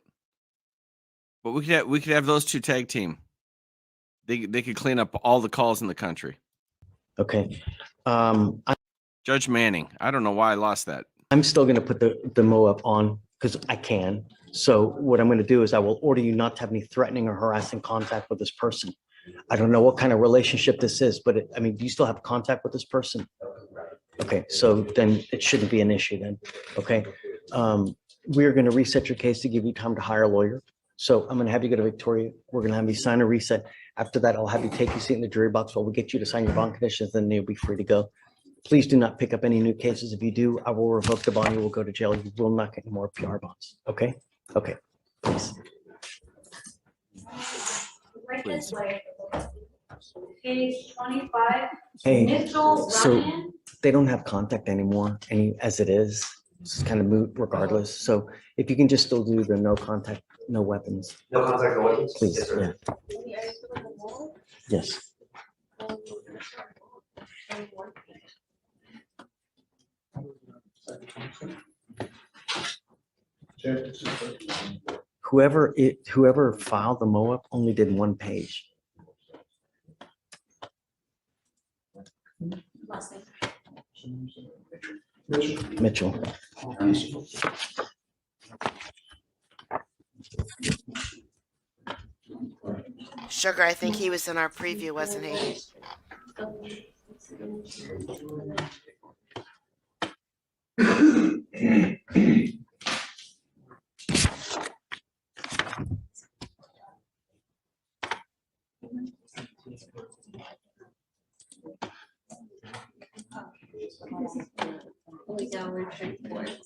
But we could have those two tag team. They could clean up all the calls in the country. Okay. Judge Manning. I don't know why I lost that. I'm still going to put the MOA on because I can. So what I'm going to do is I will order you not to have any threatening or harassing contact with this person. I don't know what kind of relationship this is, but I mean, do you still have contact with this person? Okay, so then it shouldn't be an issue then, okay? We're gonna reset your case to give you time to hire a lawyer. So I'm gonna have you go to Victoria. We're gonna have you sign a reset. After that, I'll have you take your seat in the jury box while we get you to sign your bond conditions, then you'll be free to go. Please do not pick up any new cases. If you do, I will revoke the bond. You will go to jail. You will not get any more PR bonds, okay? Okay, please. Right this way. Page 25. Hey, Mitchell so Ryan. they don't have contact anymore, as it is. It's kind of moot regardless. So if you can just still do the no contact, no weapons. No contact, no weapons? Please, Yes, sir. yeah. Yes. Whoever filed the MOAP only did one page. Last name. Mitchell. Sugar, I think he was in our preview, wasn't he?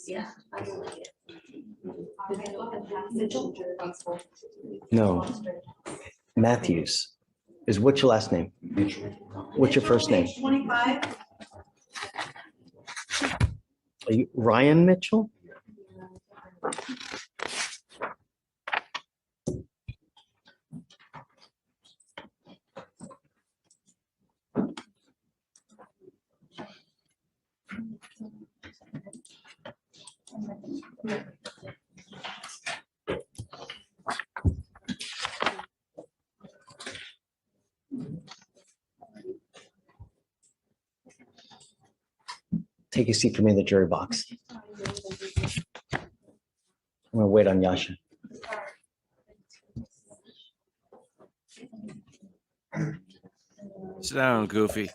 Yeah. No. Matthews. What's your last name? What's your first name? Page 25. Are you Ryan Mitchell? Take a seat for me in the jury box. I'm gonna wait on Yasha. Sit down, Goofy.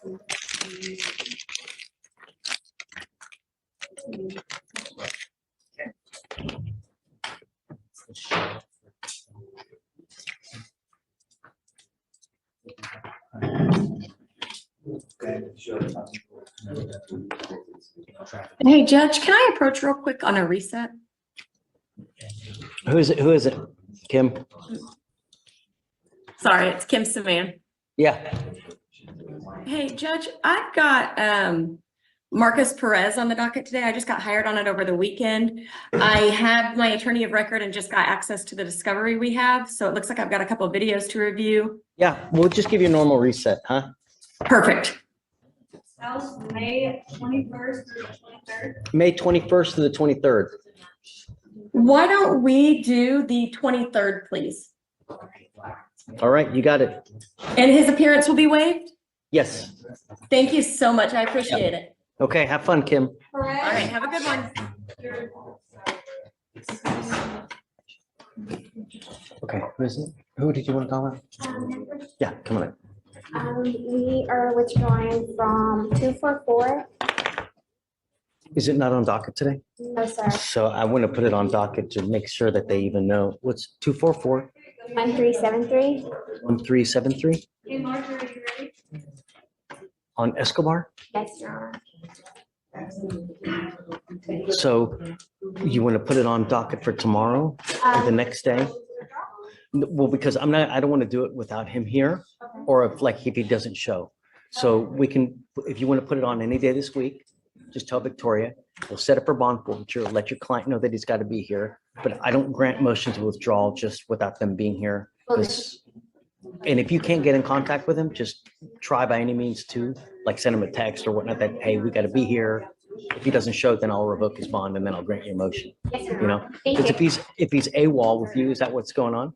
Hey, Judge, can I approach real quick on a reset? Who is it? Who is it? Kim? Sorry, it's Kim Saman. Yeah. Hey, Judge, I've got Marcus Perez on the docket today. I just got hired on it over the weekend. I have my attorney of record and just got access to the discovery we have. So it looks like I've got a couple of videos to review. Yeah, we'll just give you a normal reset, huh? Perfect. That was May 21st through the 23rd. May 21st to the 23rd. Why don't we do the 23rd, please? All right, you got it. And his appearance will be waived? Yes. Thank you so much. I appreciate it. Okay, have fun, Kim. All right, have a good one. Okay, who is it? Who did you want to call in? Yeah, come on in. We are withdrawing from 244. Is it not on docket today? No, sir. So I want to put it on docket to make sure that they even know. What's 244? 1373. 1373 Hey, Marjorie, are you ready? on Escobar? Yes, Your Honor. So you want to put it on docket for tomorrow or the next day? Well, because I don't want to do it without him here or if he doesn't show. So we can, if you want to put it on any day this week, just tell Victoria, we'll set up for bond forfeiture, let your client know that he's got to be here. But I don't grant motion to withdraw just without them being here. And if you can't get in contact with him, just try by any means to send him a text or whatnot that, hey, we got to be here. If he doesn't show, then I'll revoke his bond and then I'll grant your motion. Yes, sir. You know, Thank because you. if he's AWOL with you, is that what's going on?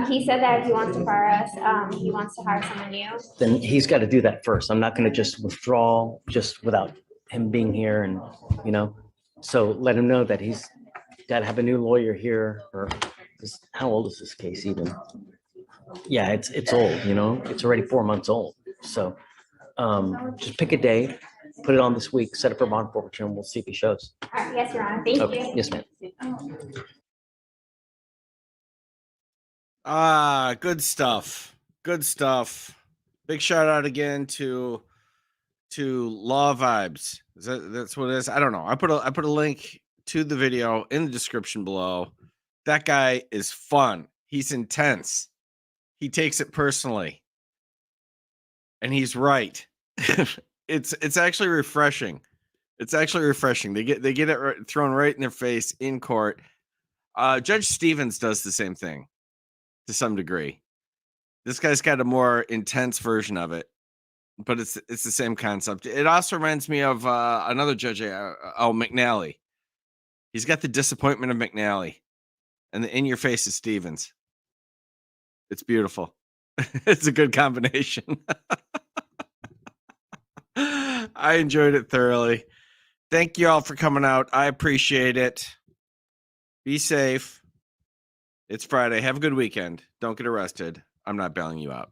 He said that he wants to fire us. He wants to hire someone new. Then he's got to do that first. I'm not going to just withdraw just without him being here and, so let him know that he's got to have a new lawyer here or how old is this case even? Yeah, it's old, you know, it's already 4 months old. So just pick a day, put it on this week, set it for bond forfeiture, and we'll see if he shows. Yes, Your Honor. Thank Okay. you. Yes, ma'am. Good stuff. Good stuff. Big shout out again to Law Vibes. That's what it is? I don't know. I put a link to the video in the description below. That guy is fun. He's intense. He takes it personally. And he's right. It's actually refreshing. It's actually refreshing. They get it thrown right in their face in court. Judge Stevens does the same thing to some degree. This guy's got a more intense version of it, but it's the same concept. It also reminds me of another judge, McNally. He's got the disappointment of McNally, and the in your face is Stevens. It's beautiful. It's a good combination. I enjoyed it thoroughly. Thank you all for coming out. I appreciate it. Be safe. It's Friday. Have a good weekend. Don't get arrested. I'm not bailing you out.